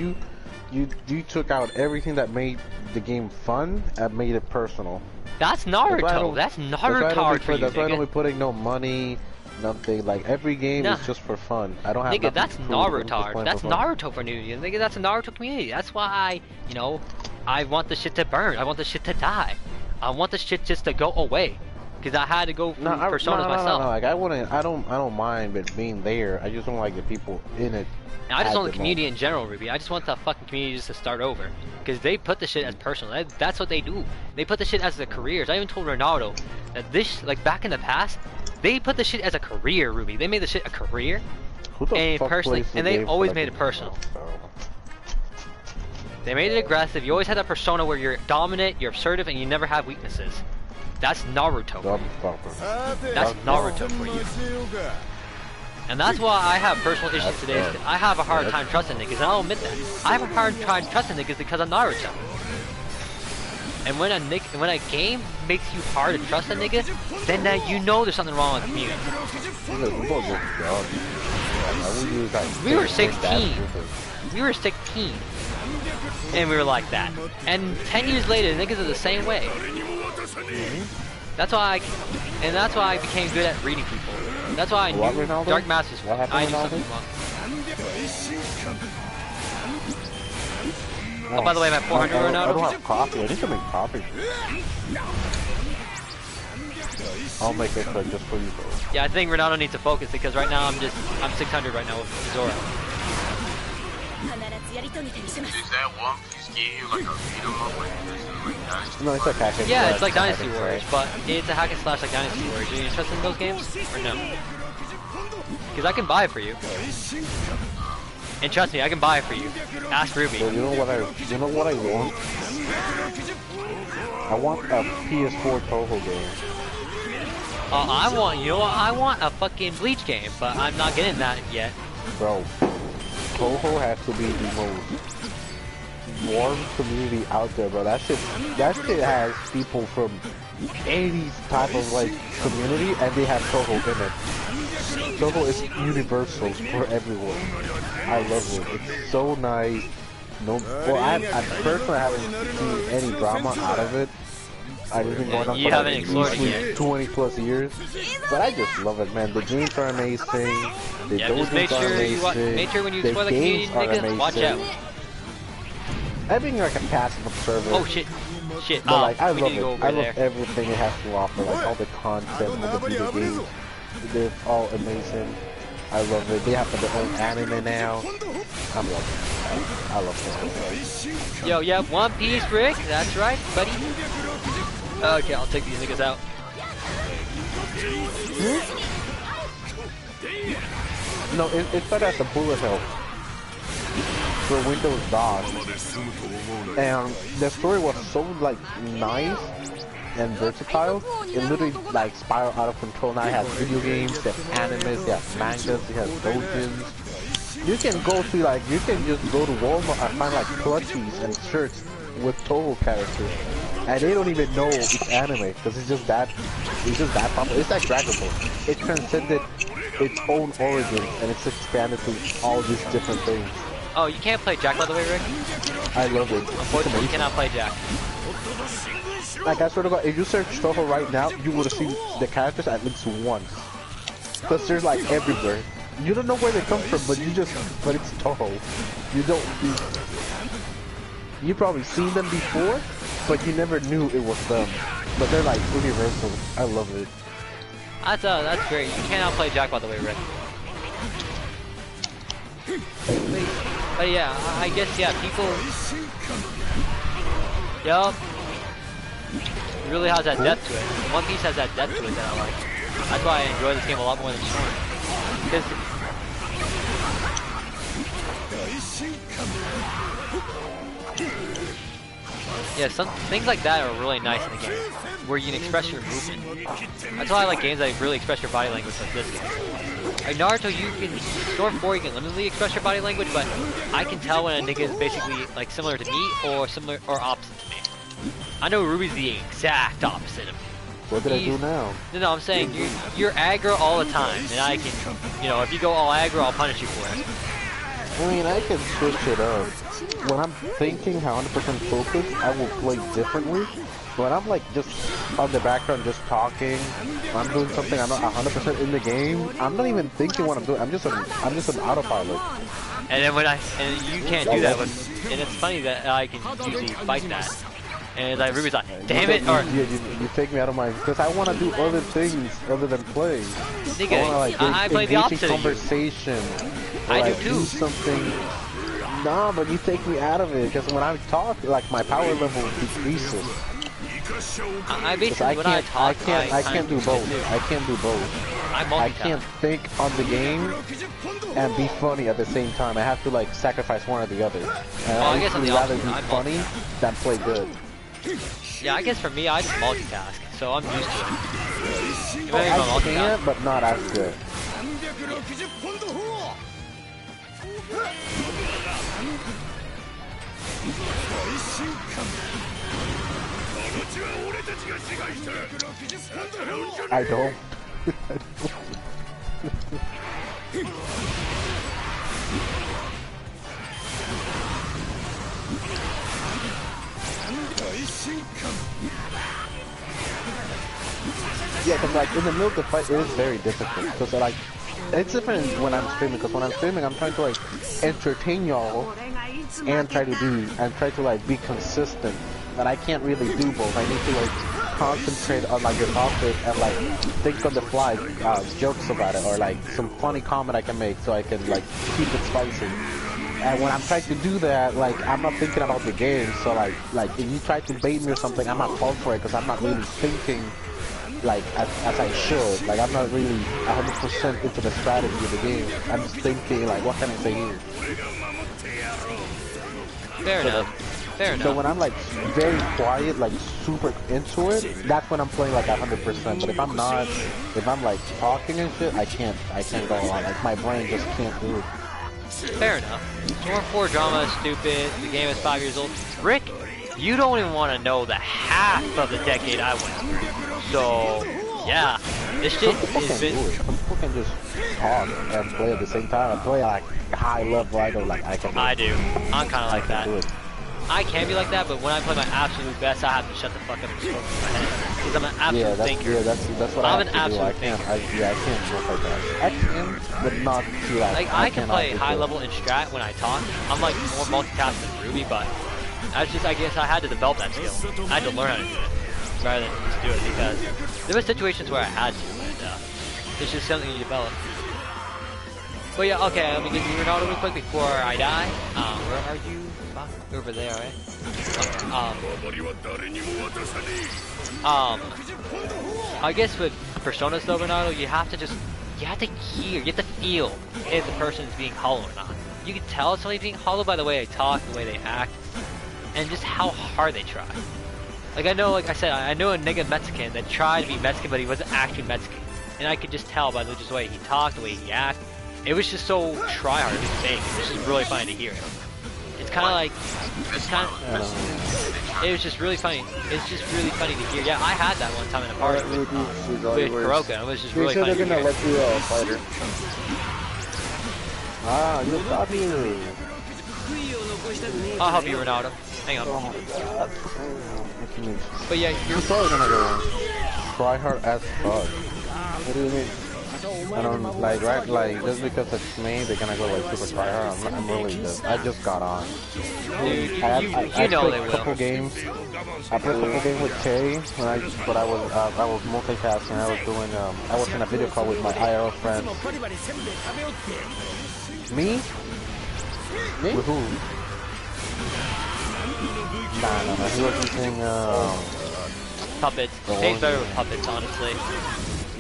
You took out everything that made the game fun and made it personal. That's Naruto. That's Naruto for you, That's why I don't be nigga. putting no money, nothing. Like, every game is just for fun. I don't have Nigga, nothing that's to prove. I'm just Naruto. playing That's for fun. Naruto for you. Nigga, that's a Naruto community. That's why you know, I want the shit to burn. I want the shit to die. I want the shit just to go away. Cause I had to go through personas myself. No. Like, I don't mind it being there. I just don't like the people in it. And I just want the community in general, Ruby. I just want the fucking community just to start over. Because they put the shit as personal. That's what they do. They put the shit as their careers. I even told Ronaldo that this, like back in the past, they put the shit as a career, Ruby. They made the shit a career. Who the And fuck personally, plays the and they game always for, made like, it personal. They made it aggressive. You always had that persona where you're dominant, you're assertive, and you never have weaknesses. That's Naruto. That's Naruto for you. And that's why I have personal issues today. I have a hard time trusting niggas, and I'll admit that. I have a hard time trusting niggas because of Naruto. And when a game makes you hard to trust a nigga, then you know there's something wrong with the community. We were 16. We were 16. And we were like that. And 10 years later, the niggas are the same way. That's why I became good at reading people. That's why I knew Dark Masters. I knew something wrong. Oh, by the way, I'm at 400 Ronaldo. I don't have coffee. I need to make coffee. I'll make it just for you, bro. Yeah, I think Ronaldo needs to focus because right now I'm 600 right now with Zora. Is that one piece game like a beat 'em up like this? No, it's like hack and Yeah, slash, it's like Dynasty hack and Warriors, slash. but it's a hack and slash like Dynasty Warriors. Are you interested in those games or no? Because I can buy it for you. And trust me, I can buy it for you. Ask Ruby. So you know what I want? I want a PS4 Toho game. I want a fucking Bleach game, but I'm not getting that yet. Bro, Toho has to be the most warm community out there, bro. That shit has people from any type of like community, and they have Toho in it. Toho is universal for everyone. I love it. It's so nice. No, well, I personally haven't seen any drama out of it. I've been going on You for haven't like explored it yet. 20 plus years, but I just love it, man. The games are amazing. The Yeah, just dojos make are sure amazing. when you the explore the community, games are niggas, amazing. watch out. I think like a passive observer. Oh shit. Shit. But like, I we love need to go it. over I there. love everything it has to offer. Like all the content, all the video games. They're all amazing. I love it. They have their own anime now. I'm loving it. I love it. Yo, yeah, One Piece, Rick. That's right, buddy. Okay, I'll take these niggas out. No, it started as a bullet hell for Windows DOS, and the story was so like nice and versatile. It literally like spiraled out of control. Now it has video games, it has animes, it has mangas, it has dojins. You can go to like, you can just go to Walmart and find like plushies and shirts with Toho characters, and they don't even know it's anime because it's just that popular. It's like Dragon Ball. It transcended its own origins and it's expanded to all these different things. Oh, you can't play Jack by the way, Rick? I love it. Unfortunately, you cannot play Jack. Like I swear to God, if you search Toho right now, you would have seen the characters at least once. Because they're like everywhere. You don't know where they come from, but it's Toho. You probably seen them before, but you never knew it was them. But they're like universal. I love it. That's great. You cannot play Jack by the way, Rick. But yeah, I guess yeah, people. Yup. It really has that depth to it. One Piece has that depth to it that I like. That's why I enjoy this game a lot more than Storm. Because yeah, some things like that are really nice in the game, where you can express your movement. That's why I like games that really express your body language like this game. Like Naruto, you can, Storm 4, you can limitedly express your body language, but I can tell when a nigga is basically like similar to me or opposite to me. I know Ruby's the exact opposite of me. What did I do now? No, I'm saying you're aggro all the time, and I can, you know, if you go all aggro, I'll punish you for it. I mean, I can switch it up. When I'm thinking 100% focused, I will play differently. When I'm like just on the background, just talking, I'm doing something I'm not 100% in the game. I'm not even thinking what I'm doing. I'm just an autopilot. And then and you can't do that and it's funny that I can usually fight that. And like Ruby's like, damn it, or you take me out of my, because I want to do other things other than play. Nigga, I play the opposite conversation. I do too. Something. No, but you take me out of it because when I talk, like my power level decreases. I basically when I talk, I can't do both. I can't do both. I can't think on the game and be funny at the same time. I have to like sacrifice one or the other. And I guess I'd rather be funny than play good. Yeah, I guess for me, I just multitask, so I'm used to it. I can, but not as good. I don't. Yeah, because like in the middle of the fight, it is very difficult. Because like, it's different when I'm streaming. Because when I'm streaming, I'm trying to like entertain y'all and try to like be consistent. And I can't really do both. I need to like concentrate on like the topic and like think on the fly jokes about it or like some funny comment I can make so I can like keep it spicy. And when I'm trying to do that, like I'm not thinking about the game. So like if you try to bait me or something, I'm not falling for it because I'm not really thinking like as I should. Like I'm not really 100% into the strategy of the game. I'm just thinking like, what can I say here? Fair enough. Fair enough. So when I'm like very quiet, like super into it, that's when I'm playing like 100%. But if I'm not, if I'm like talking and shit, I can't go on. Like my brain just can't do it. Fair enough. Storm 4 drama is stupid. The game is 5 years old. Rick, you don't even want to know the half of the decade I went through. So, yeah. This shit has been... Some people can just talk and play at the same time. I play like high level, I don't like... I do. I'm kind of like that. I can be like that, but when I play my absolute best, I have to shut the fuck up and just focus my head. Because I'm an absolute thinker. Yeah, that's what I'm an absolute thinker. I can't work like that. I can, but not too like I can play high level in strat when I talk. I'm like more multitasking than Ruby, but I guess I had to develop that skill. I had to learn how to do it rather than just do it because there were situations where I had to, and it's just something you develop. But yeah, okay, let me get you Ronaldo real quick before I die. Where are you? You're over there, right? I guess with personas though, Ronaldo, you have to hear, you have to feel if the person is being hollow or not. You can tell if somebody's being hollow by the way they talk, the way they act, and just how hard they try. Like I know, like I said, I know a nigga Mexican that tried to be Mexican, but he wasn't actually Mexican. And I could just tell by just the way he talked, the way he acted. It was just so try-hard, it was fake. It was just really funny to hear him. It's kind of like, it was just really funny. It's just really funny to hear. Yeah, I had that one time in a party with Kuroka. It was just really funny to hear. They're gonna let you fight her. Ah, you got me. I'll help you, Ronaldo. Hang on. Oh my god. But yeah, you're probably gonna go try hard as fuck. What do you mean? I don't like just because it's me, they're gonna go like super try hard. I'm really just. I just got on. Dude, I know they played a couple games. I played a couple games with Kay when I was multitasking. I was in a video call with my IRL friends. Me? With who? Nah. He was using puppets. Kay's better with puppets, honestly.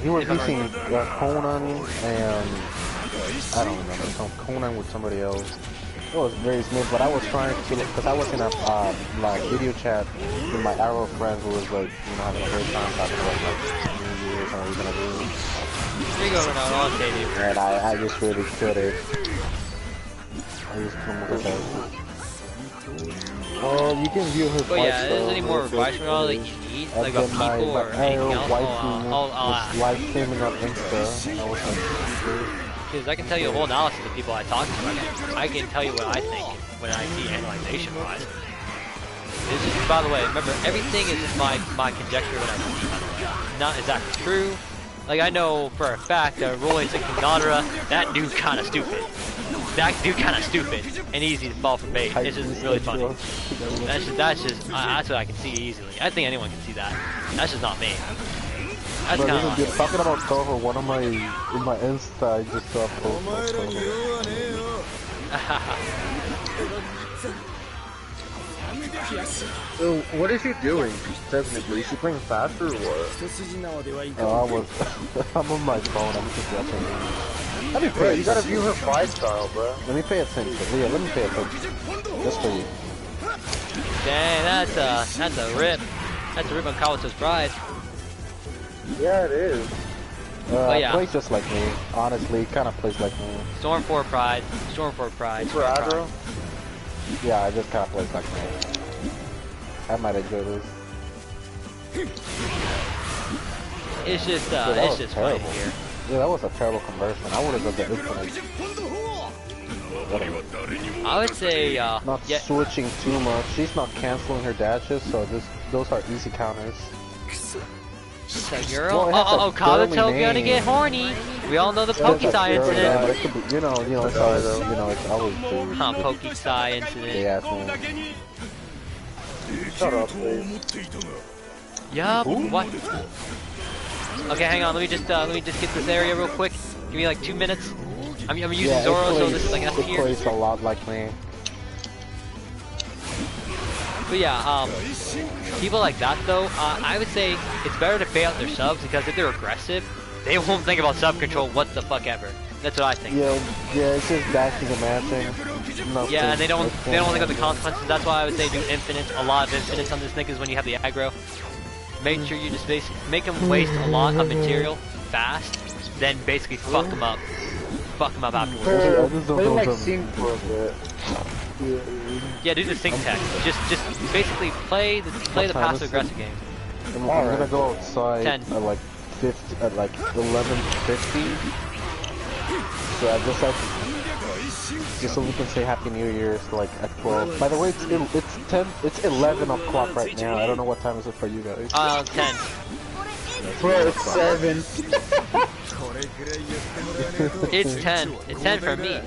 He was using Conan and I don't remember, some Conan with somebody else. It was very smooth, but I was trying to, because I was in a like video chat with my arrow friend who was like, having a great time talking about like New Year's and what we're gonna do. Here you go, Ronaldo. I'll save you. And I just really couldn't. I just couldn't look at that. You can view her But yeah, is there any more advice from all that you need? Like about people or anything else? was live streaming on Insta. I was like, because I can tell you a whole analysis of people I talk to. I can tell you what I think when I see analyzation-wise. This is, by the way, remember, everything is just my conjecture when I see, by the way. Not exactly true. Like, I know for a fact that Rolling 6 Nadra, that dude kinda stupid. That dude kinda stupid and easy to fall for bait. It's just really funny. That's what I can see easily. I think anyone can see that. That's just not me. That's kind of you're talking about Toho, one of my, in my Insta, I just saw a post about So, what is she doing, technically? Is she playing faster or what? I'm on my phone, I'm just watching. Let me pay. You gotta view her fight style, bro. Let me pay attention. Yeah, let me pay attention. Just for you. Dang, that's a rip. That's a rip on Kawato's pride. Yeah, it is. Yeah. Plays just like me. Honestly, kind of plays like me. Storm 4 pride. Storm 4 pride. For aggro? Yeah, I just kind of plays like me. I might enjoy this. It's just funny here. Yeah, that was a terrible conversion. I would have done the infinite. I would say, not switching too much. She's not canceling her dashes, so those are easy counters. So girl, Kabuto gonna get horny. We all know the Pokesai incident. Yeah, it could be, you know, it's always, it's always true. Pokesai incident. They asked me. Shut up, please. Yup. What? Okay, hang on. Let me just get this area real quick. Give me like 2 minutes. I'm using Zoro, so this is like S tier. It plays a lot like me. But yeah, people like that though, I would say it's better to bait out their subs because if they're aggressive, they won't think about sub control what the fuck ever. That's what I think. Yeah, it's just dashing and mashing. Yeah, and they don't think of the consequences. That's why I would say do infinites, a lot of infinites on this niggas when you have the aggro. Make sure you just make them waste a lot of material fast, then basically fuck them up. Fuck them up afterwards. They like sync for a bit. Yeah, do the sync tech. Just basically play the passive aggressive game. I'm gonna go outside 10. at like 50, at like 11:50. So I just so we can say Happy New Year's like at 12. By the way, it's 11 o'clock right now. I don't know what time is it for you guys. 10. Bro, it's 7. It's 10. It's 10 for me.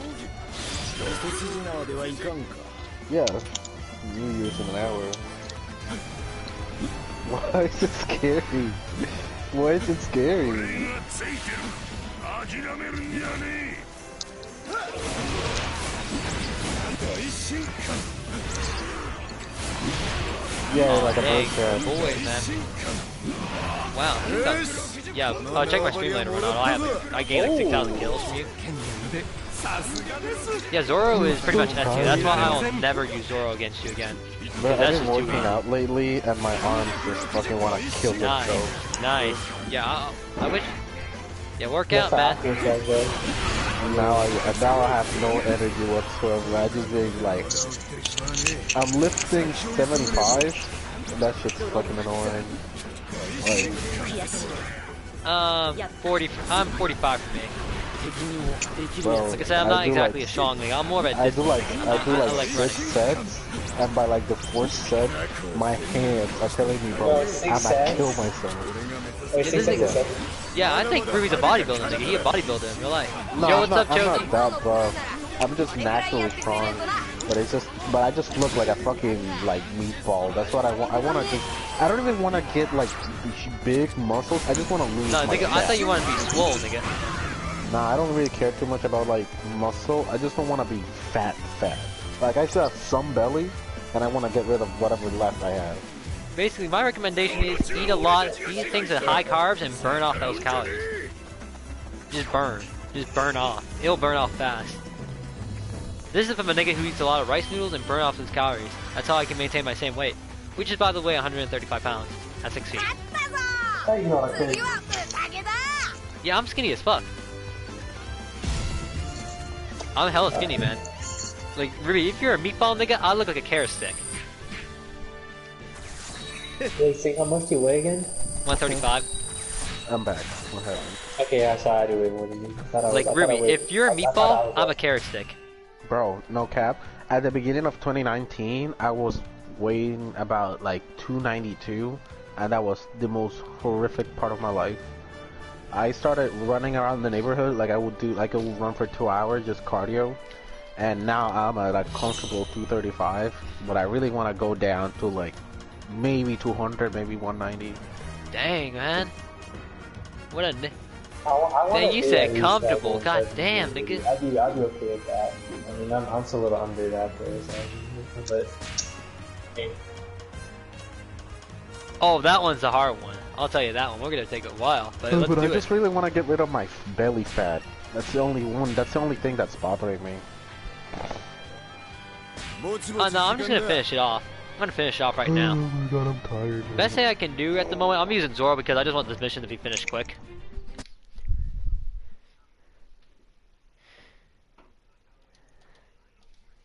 Yeah, New Year's in an hour. Why is it scary? Why is it scary? Yeah, like a bird. Boy, man. Wow. Yeah, check my stream later, Ronaldo. I gained like 6,000 kills from you. Yeah, Zoro is pretty much S tier. That's why I will never use Zoro against you again. But I've been working out lately, and my arms just fucking want to kill themselves. Nice. Yeah, I wish. Yeah, work out, man. Now I have no energy whatsoever. I just being like, I'm lifting 75. That shit's fucking annoying. Like, 40. I'm 45 for me. Bro, like I said, I'm not exactly a strong nigga. I'm more of a. I do like 6 sets, and by like the 4th set, my hands are telling me, bro, I'm gonna kill myself. Yeah, I think Ruby's a bodybuilder, nigga. He a bodybuilder in real life. No, Yo, what's up, I'm Josie? not that buff. I'm just naturally strong, but I just look like a fucking like meatball. That's what I want. I don't even want to get like big muscles. I just want to lose. No, nigga, I thought you wanted to be swole, nigga. Nah, I don't really care too much about like muscle. I just don't want to be fat. Like I still have some belly, and I want to get rid of whatever left I have. Basically, my recommendation is eat things at high carbs and burn off those calories. Just burn off. It'll burn off fast. This is from a nigga who eats a lot of rice noodles and burn off his calories. That's how I can maintain my same weight, which is, by the way, 135 pounds at 6 feet. Yeah, I'm skinny as fuck. I'm hella skinny, man. Like, Ruby, if you're a meatball nigga, I look like a carrot stick. Wait, say how much do you weigh again? 135. I'm back. What happened? Okay, yeah, sorry, I do weigh more than you. Like Ruby, if you're a meatball, I'm a carrot stick. Bro, no cap. At the beginning of 2019, I was weighing about like 292, and that was the most horrific part of my life. I started running around the neighborhood like I would run for 2 hours just cardio, and now I'm at a comfortable 235. But I really want to go down to like maybe 200, maybe 190. Dang, man. What a. I Dang, you said comfortable. God damn, nigga. I'd be okay with that. I mean, I'm still a little under that there, so. But. Hey. Oh, that one's a hard one. I'll tell you that one. We're gonna take a while, but let's do I it. just really want to get rid of my belly fat. That's the only one. That's the only thing that's bothering me. Oh no, I'm just gonna finish it off. I'm gonna finish off right now. Oh my god, I'm tired. Man. Best thing I can do at the moment, I'm using Zoro because I just want this mission to be finished quick.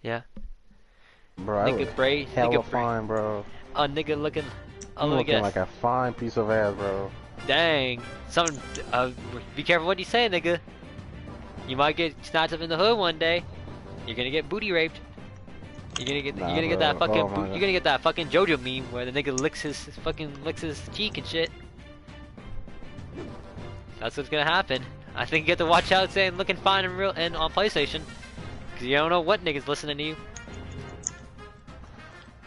Yeah. Bro, I Nigga look braid, hella nigga braid. fine, bro. A nigga looking. I'm Let me looking guess. like a fine piece of ass, bro. Dang. Something. Be careful what you say, nigga. You might get snatched up in the hood one day. You're gonna get booty raped. You're gonna get. Nah, you're gonna get bro. that fucking. Oh my God. You're gonna get that fucking JoJo meme where the nigga licks his cheek and shit. That's what's gonna happen. I think you get to watch out saying looking fine and real and on PlayStation, cause you don't know what nigga's listening to you.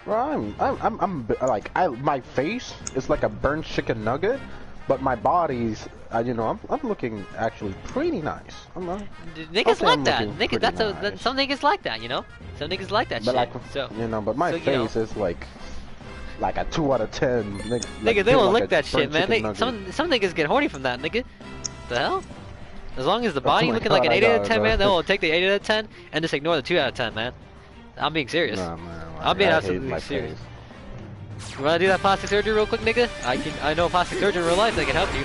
Bro, I'm like, my face is like a burnt chicken nugget, but my body's, you know, I'm looking actually pretty nice. Niggas like that. looking Niggas, that's pretty a nice. some niggas like that, you know. Some niggas like that But shit. like, So you know, but my so, you know. face is like a 2 out of 10. nigga, like, they built don't like lick a that shit, burnt man. chicken nugget. Some niggas get horny from that, nigga. The hell? As long as the body my looking God, like an I 8 out know, of 10, bro. man, they'll take the 8 out of 10 and just ignore the 2 out of 10, man. I'm being serious. Nah, man, I'm being I hate absolutely my serious. face. You wanna do that plastic surgery real quick, nigga? I know a plastic surgeon in real life that can help you.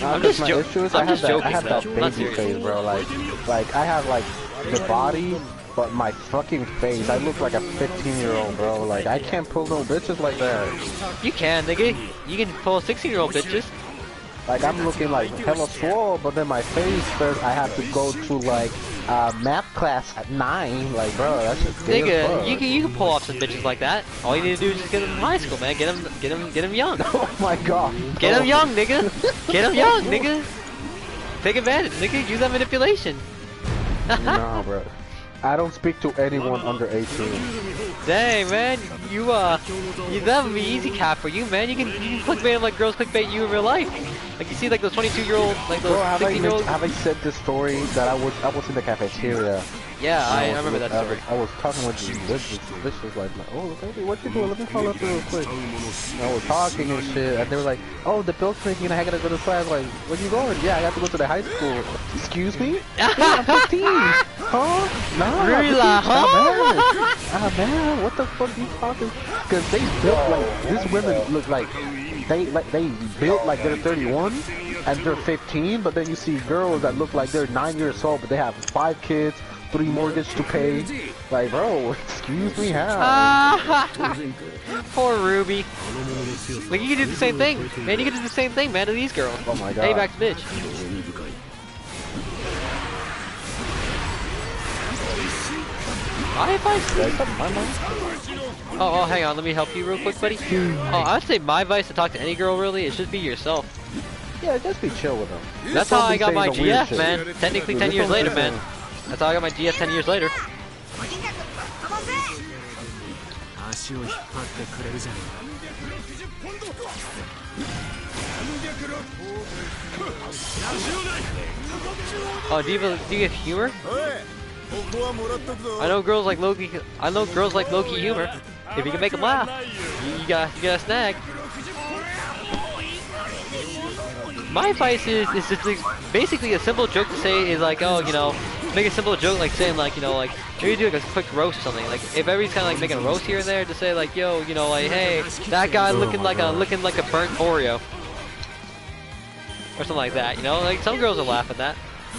I'm just my jo- issue is I'm I have just that, joking, I have that though. I'm not baby serious. face, bro. Like I have like the body, but my fucking face, I look like a 15-year-old, bro. Like I can't pull no bitches like that. You can, nigga. You can pull 16-year-old bitches. Like I'm looking like hella swole, but then my face says I have to go to like math class at 9. Like, bro, that's just gay as Nigga, fuck. you can pull off some bitches like that. All you need to do is just get them in high school, man. Get them young. Oh my god. Get them young, nigga. Get them young, nigga. Take advantage, nigga. Use that manipulation. No, bro. I don't speak to anyone under 18. Dang, man. You that would be easy cap for you, man. You can clickbait them like girls clickbait you in real life. Like you see like those 22-year-old, like those Bro, have 16-year-old. I said this story that I was in the cafeteria? Yeah, I was remember with- that story. I was talking with this was like, oh baby, what you doing? Let me call up real quick. And I was talking and shit, and they were like, oh, the bill's making, I gotta go to class. Like, where you going? Yeah, I have to go to the high school. Excuse me? Yeah, I'm 15. Huh? Nah, Really? 15. Huh? Ah man, what the fuck are you talking? Because they built like these women look like they built like they're 31 and they're 15, but then you see girls that look like they're 9 years old, but they have 5 kids. 3 mortgage to pay. Like, bro, excuse me, how? Poor Ruby. Like, you can do the same thing. Man, you can do the same thing, man, to these girls. Oh my god. Hey, back to bitch. My advice? Oh, hang on, let me help you real quick, buddy. Oh, I'd say my advice to talk to any girl, really, is just be yourself. Yeah, just be chill with them. That's how I got my GF, man. Technically 10 years later, man. That's how I got my GF 10 years later. Oh, do you have humor? I know girls like Loki. I know girls like Loki humor. If you can make them laugh, you got a snag. My advice is just like, basically a simple joke to say is like, oh, you know, make a simple joke like saying like, you know, like maybe do like a quick roast or something. Like if everybody's kind of like making a roast here and there, to say like, yo, you know, like, hey, that guy looking like a burnt Oreo, or something like that. You know, like some girls will laugh at that.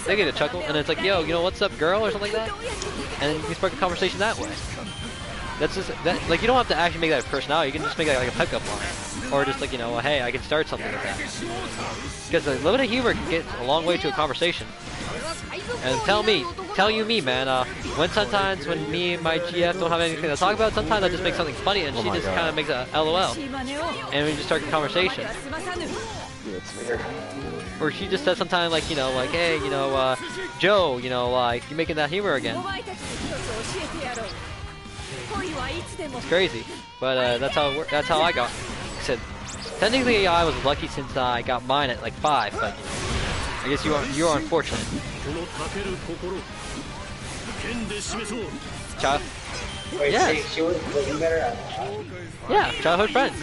They get a chuckle, and it's like, yo, you know, what's up, girl, or something like that. And then you can spark a conversation that way. That's just that. Like, you don't have to actually make that a personality. You can just make that like a pickup line, or just like, you know, well, hey, I can start something with that. Because a little bit of humor can get a long way to a conversation. And tell you me, man. When sometimes when me and my GF don't have anything to talk about, sometimes I just make something funny, and she just kind of makes a LOL, and we just start a conversation. Yeah, it's weird. Or she just says sometimes like, you know, like, hey, you know, Joe, you know, like, you making that humor again. It's crazy, but that's how it worked. That's how I got. I said, technically I was lucky since I got mine at like 5, but I guess you are unfortunate. Child. Wait, Yes. she was you met her Yeah, childhood friends.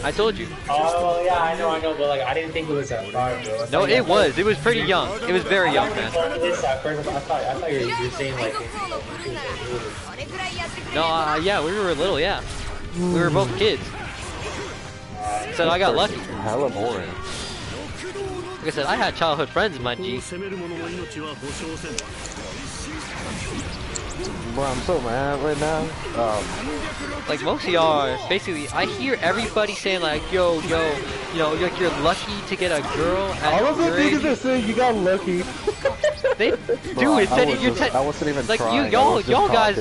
I told you. Oh yeah, I know, but like I didn't think it was that far, bro. No, it was. It was pretty young. It was very young, man. I thought you were saying like. No, yeah, we were little, yeah. We were both kids. So I got lucky. Hella boring. Like I said, I had childhood friends, my G. Bro, I'm so mad right now. Like most of y'all are basically, I hear everybody saying like, yo, you know, like you're lucky to get a girl at All of the your age. niggas are saying you got lucky. They, Bro, dude, I wasn't even like trying. y'all guys,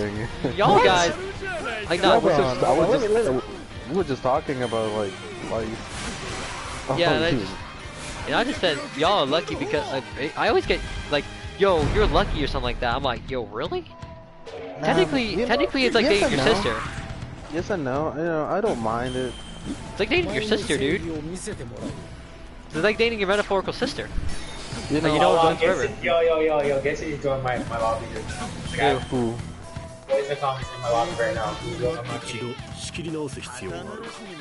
like not. We were just talking about like life. Yeah, and I just said y'all are lucky because like, I always get like, yo, you're lucky or something like that. I'm like, yo, really? Technically, it's like dating your sister. Yes and no. You know, I don't mind it. It's like dating your sister, dude. It's like dating your metaphorical sister. You know, like, you know, going forever. Yo, guess who's joined my lobby? Who? What is the comments in my lobby right now? I'm not kidding.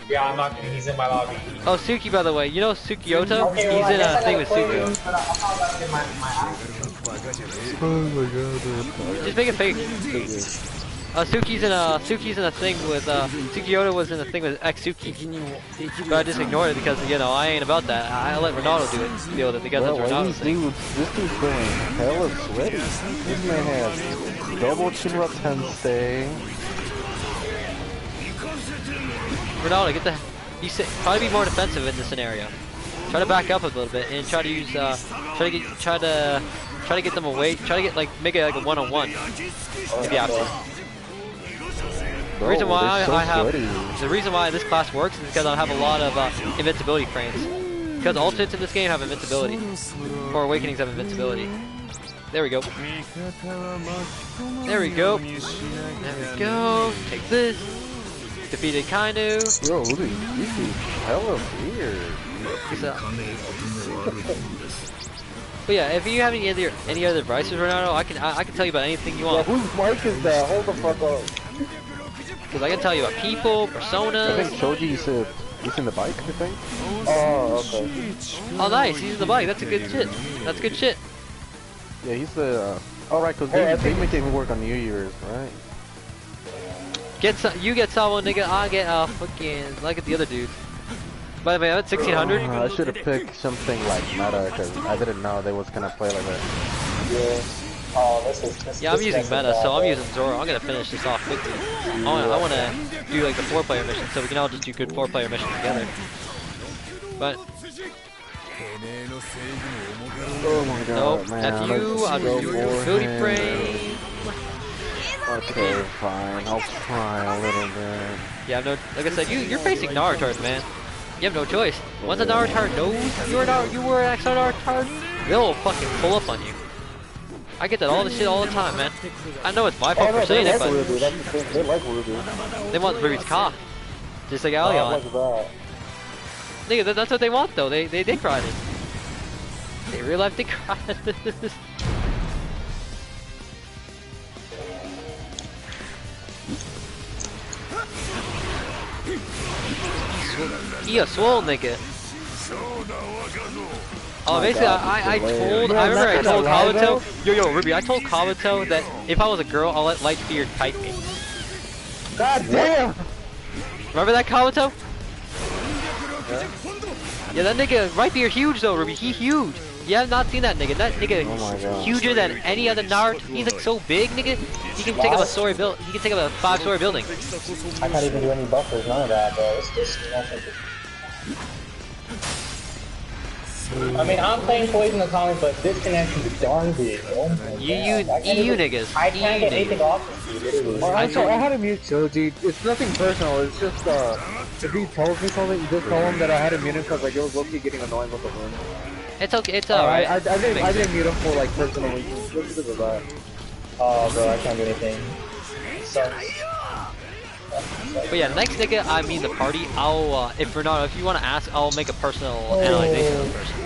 Yeah, I'm not kidding. He's in my lobby. Oh, Suki, by the way, you know Sukioto? He's in a thing with Suki. Oh my god. Just make it fake. Suki's in a thing with Sukioto was in a thing with ex-Suki. But I just ignored it because, you know, I ain't about that. I let Ronaldo deal with it because that's Ronaldo's thing. This dude's feeling hella sweaty. This man has double chin rub sensei. Ronaldo, get the. Try to be more defensive in this scenario. Try to back up a little bit and try to use. Try to get them away. Try to get like make it like a one-on-one. If you have to. The reason why the reason why this class works is because I have a lot of invincibility frames. Because ultimates in this game have invincibility, or awakenings have invincibility. There we go. There we go. There we go. Take this. Defeated Kainu. Bro, this is hella weird. But yeah, if you have any other advices, Ronaldo, I can tell you about anything you want. Yeah, whose mic is that? Hold the fuck up. Because I can tell you about people, personas. I think Shoji's in the bike, I think. Oh, okay. Oh, nice. He's in the bike. That's a good shit. That's good shit. Yeah, he's the. Alright, because they make it work on New Year's, right? You get someone, nigga. I get fucking like at the other dude. By the way, I'm at 1600. I should have picked something like meta because I didn't know they was gonna play like that. Yeah. Oh, this is. Yeah, I'm using meta, so I'm using Zoro. I'm gonna finish this off quickly. I wanna do like the 4-player mission, so we can all just do good 4-player missions together. But Oh my god, nope, man. F you. I'll just do ability frame. Okay, fine. I'll try a little bit. Yeah, no. Like I said, you're facing Naruto, man. You have no choice. Once a Naruto knows you were an XR Naruto, they'll fucking pull up on you. I get that all the shit all the time, man. I know it's my fault for saying it, but they like Ruby. They want Ruby's cock, just like Allion. Nigga, that's what they want though. They dick ride it. They real life dick ride it. He a swole nigga. Oh, basically, I remember I told Kabuto, yo, Ruby, I told Kabuto that if I was a girl, I'll let Lightbeard fight me. God damn! Remember that, Kabuto? Yeah, that nigga, Lightbeard huge though, Ruby, he huge. You have not seen that nigga. That nigga Oh my God. huger than any other Naruto. He's like so big, nigga. He can take up a story build. He can take up a 5-story building. I can't even do any buffers, none of that, bro. It's just I mean, I'm playing Poison Atomic, but this connection is garbage. Oh my God. EU niggas. I can't get anything off of you, literally. I had him mute Choji. It's nothing personal. It's just if he tells me something, just tell him that I had him mute him because like it was low-key getting annoying with the room. It's okay. It's alright. I didn't mute him for like personal reasons. Just because of that. Oh, bro, I can't do anything. So. But yeah, next nigga I meet in the party, I'll if Ronaldo, if you want to ask, I'll make a personal analyzation of the person.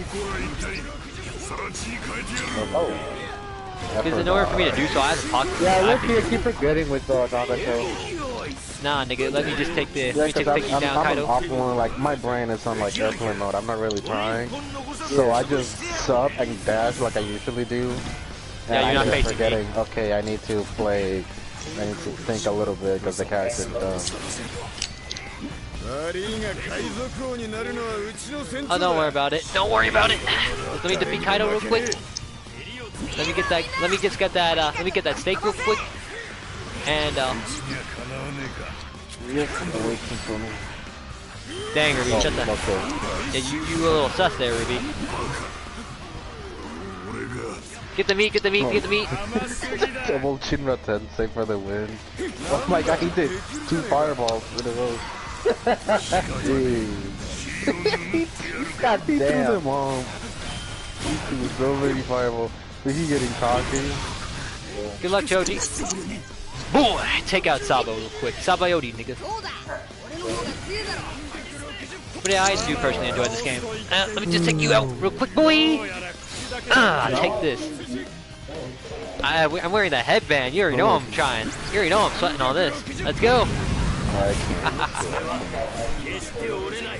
Because there's nowhere for me to do so, I have to talk to Yeah, them. I keep forgetting with Nagato. Nah, nigga, let me just take the let me just take you down, I'm Kaido. awful one, like my brain is on like airplane mode. I'm not really trying, so I just sub and dash like I usually do. And Yeah, you're not facing forgetting. Me. Okay, I need to play. I need to think a little bit because the character's dumb. Oh, don't worry about it. Don't worry about it. Let me defeat Kaido real quick. Let me get that. Let me just get that. Let me get that steak real quick. And dang, Ruby, shut the. Yeah, you a little sus there, Ruby. Get the meat, get the meat, get the meat. Double Shinra Tensei for the win. Oh my God, he did 2 fireballs in a row. God damn. He threw them off. He threw so many fireballs. Is he getting cocky? Good luck, Choji. Boy, take out Sabo real quick. Sabayoti, nigga. But yeah, I do personally enjoy this game. Let me just take you out real quick, boy. Take this. I'm wearing the headband. You already know I'm trying. You already know I'm sweating all this. Let's go.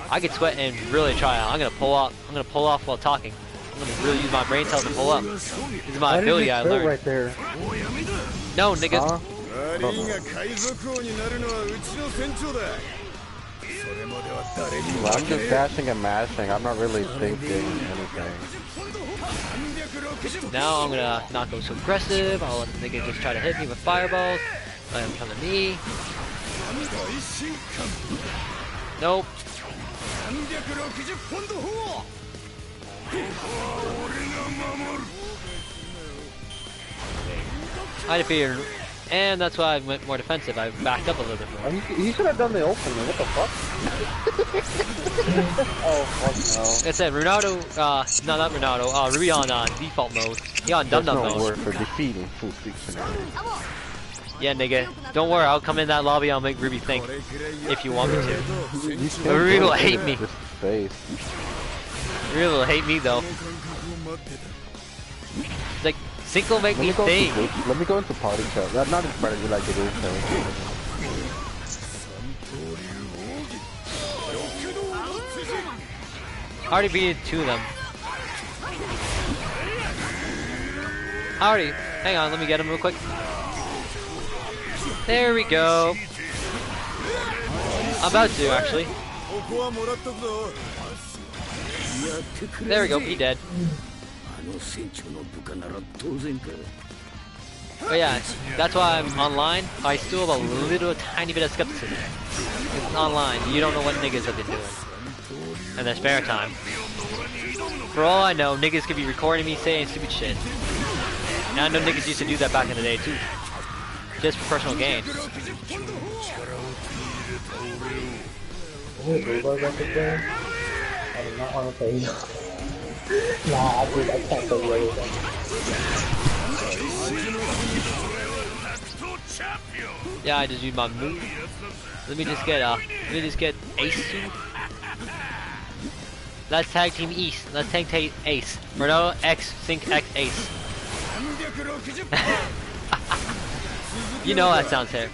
I could sweat and really try out. I'm gonna pull off while talking. I'm gonna really use my brain cells to pull up. This is my ability I learned. Right there. No, nigga. Well, I'm just dashing and mashing. I'm not really thinking anything. Now I'm gonna not go so aggressive. I'll let the nigga just try to hit me with fireballs. Let him come to me. Nope. I defeated him. And that's why I went more defensive. I backed up a little bit more. You should have done the opening. What the fuck? Oh, fuck no. It said Ronaldo, no, not Ronaldo, Ruby on default mode. He on dum-dum mode. There's no word for defeating full dictionary. Yeah, nigga. Don't worry, I'll come in that lobby, I'll make Ruby think. If you want me to. But Ruby will hate me. Ruby will hate me, though. It's like, Sync will make me think. Let me go into party chat. Not in party like it is. I already beat 2 of them. Hang on, let me get him real quick. There we go. I'm about to, actually. There we go, he dead. But yeah, that's why I'm online. I still have a little tiny bit of skepticism. It's online. You don't know what niggas have been doing in their spare time. For all I know, niggas could be recording me saying stupid shit. And I know niggas used to do that back in the day too. Just for personal gain. I do not want to play you. Nah, I can't play you anything. Yeah, I just used my move. Let me just get Ace. Let's tag team East. Let's tag team Ace. Renault X Sync X Ace. You know that sounds fair.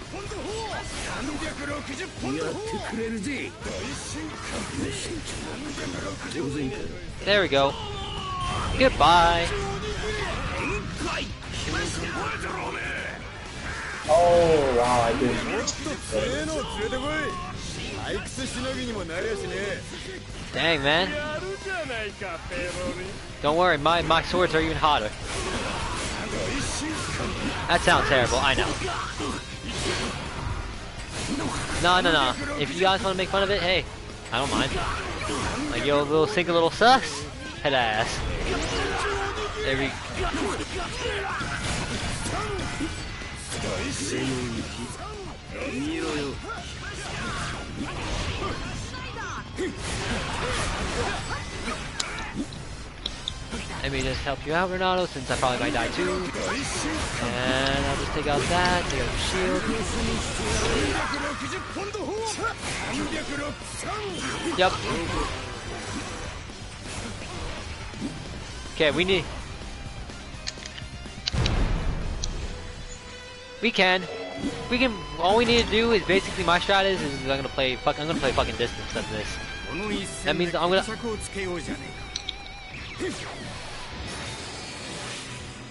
There we go. Goodbye. Oh wow, I did. Dang, man. Don't worry, my swords are even hotter. That sounds terrible, I know. No. If you guys want to make fun of it, hey, I don't mind. Like, yo, little sink a little sus? Head ass. There we Let me just help you out, Renato, since I probably might die too. And I'll just take out that, take out the shield. Yep. Okay, we need... We can, all we need to do is basically, my strat is I'm gonna play fucking distance of this. That means I'm gonna...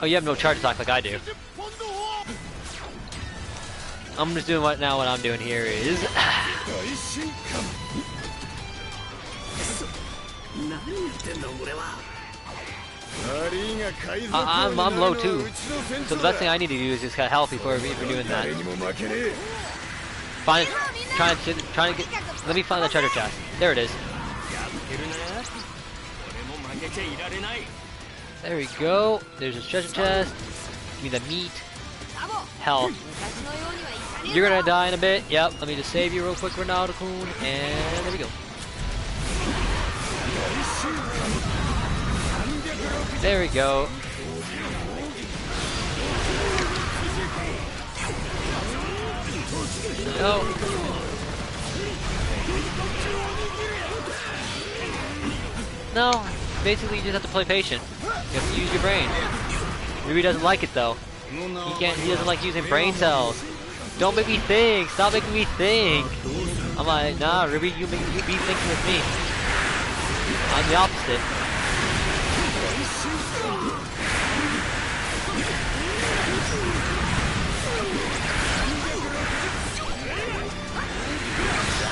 Oh, you have no charge attack like I do. I'm just doing what I'm doing here is... I'm low too, so the best thing I need to do is just get health before doing that. Trying to get. Let me find the treasure chest. There it is. There we go. There's a treasure chest. Give me the meat. Health. You're gonna die in a bit. Yep. Let me just save you real quick, Ronaldo-kun, and there we go. There we go. Oh. No, basically you just have to play patient. You have to use your brain. Ruby doesn't like it though. He doesn't like using brain cells. Don't make me think. Stop making me think. I'm like, nah, Ruby, you be thinking with me. I'm the opposite.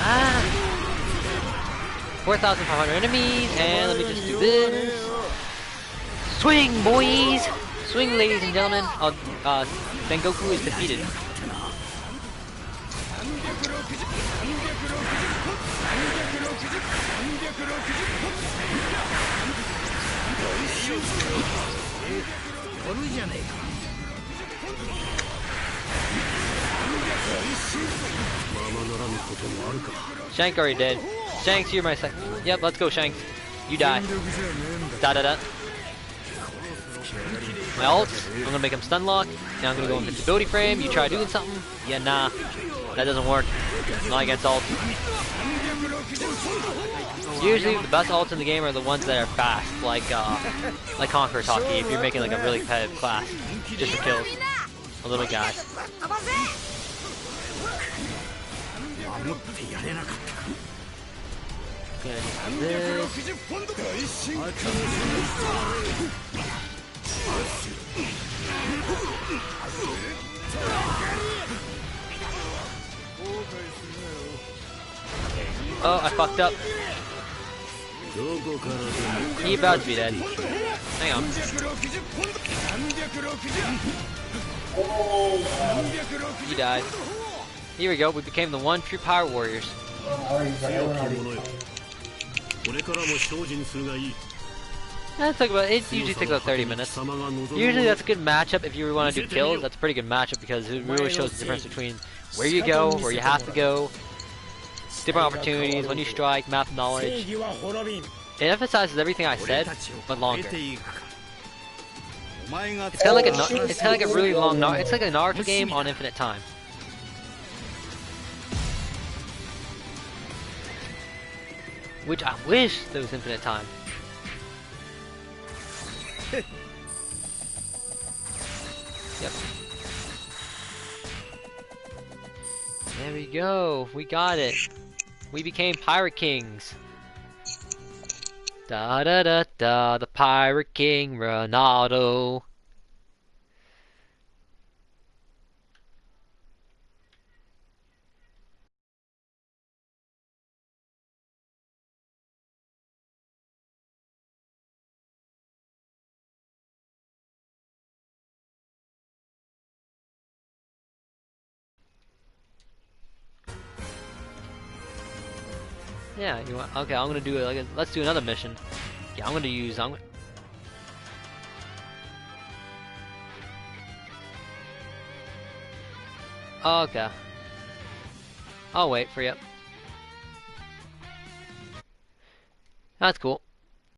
Ah. 4,500 enemies, and let me just do this. Swing, boys! Swing, ladies and gentlemen. Sengoku is defeated. Shank already dead. Shanks, you're my second. Yep, let's go, Shanks. You die. Da. My ult, I'm gonna make him stun lock. Now I'm gonna go invincibility frame. You try doing something? Yeah, nah. That doesn't work. Not against ult. Usually the best ults in the game are the ones that are fast, like Conqueror's Hockey, if you're making like a really competitive class. Just for kills. A little guy. Oh, I fucked up. He about to be dead. Hang on. He died. Here we go, we became the one true Power Warriors. It usually takes about 30 minutes. Usually that's a good matchup if you want to do kills. That's a pretty good matchup because it really shows the difference between where you go, where you have to go, different opportunities, when you strike, map knowledge. It emphasizes everything I said, but longer. It's kind of like a really long it's like a Naruto game on infinite time. Which I wish there was infinite time. Yep. There we go. We got it. We became Pirate Kings. Da da da da. The Pirate King, Ronaldo. Yeah, you want? Okay, I'm gonna do it. Like, let's do another mission. Yeah, I'm gonna use. Okay. I'll wait for you. That's cool.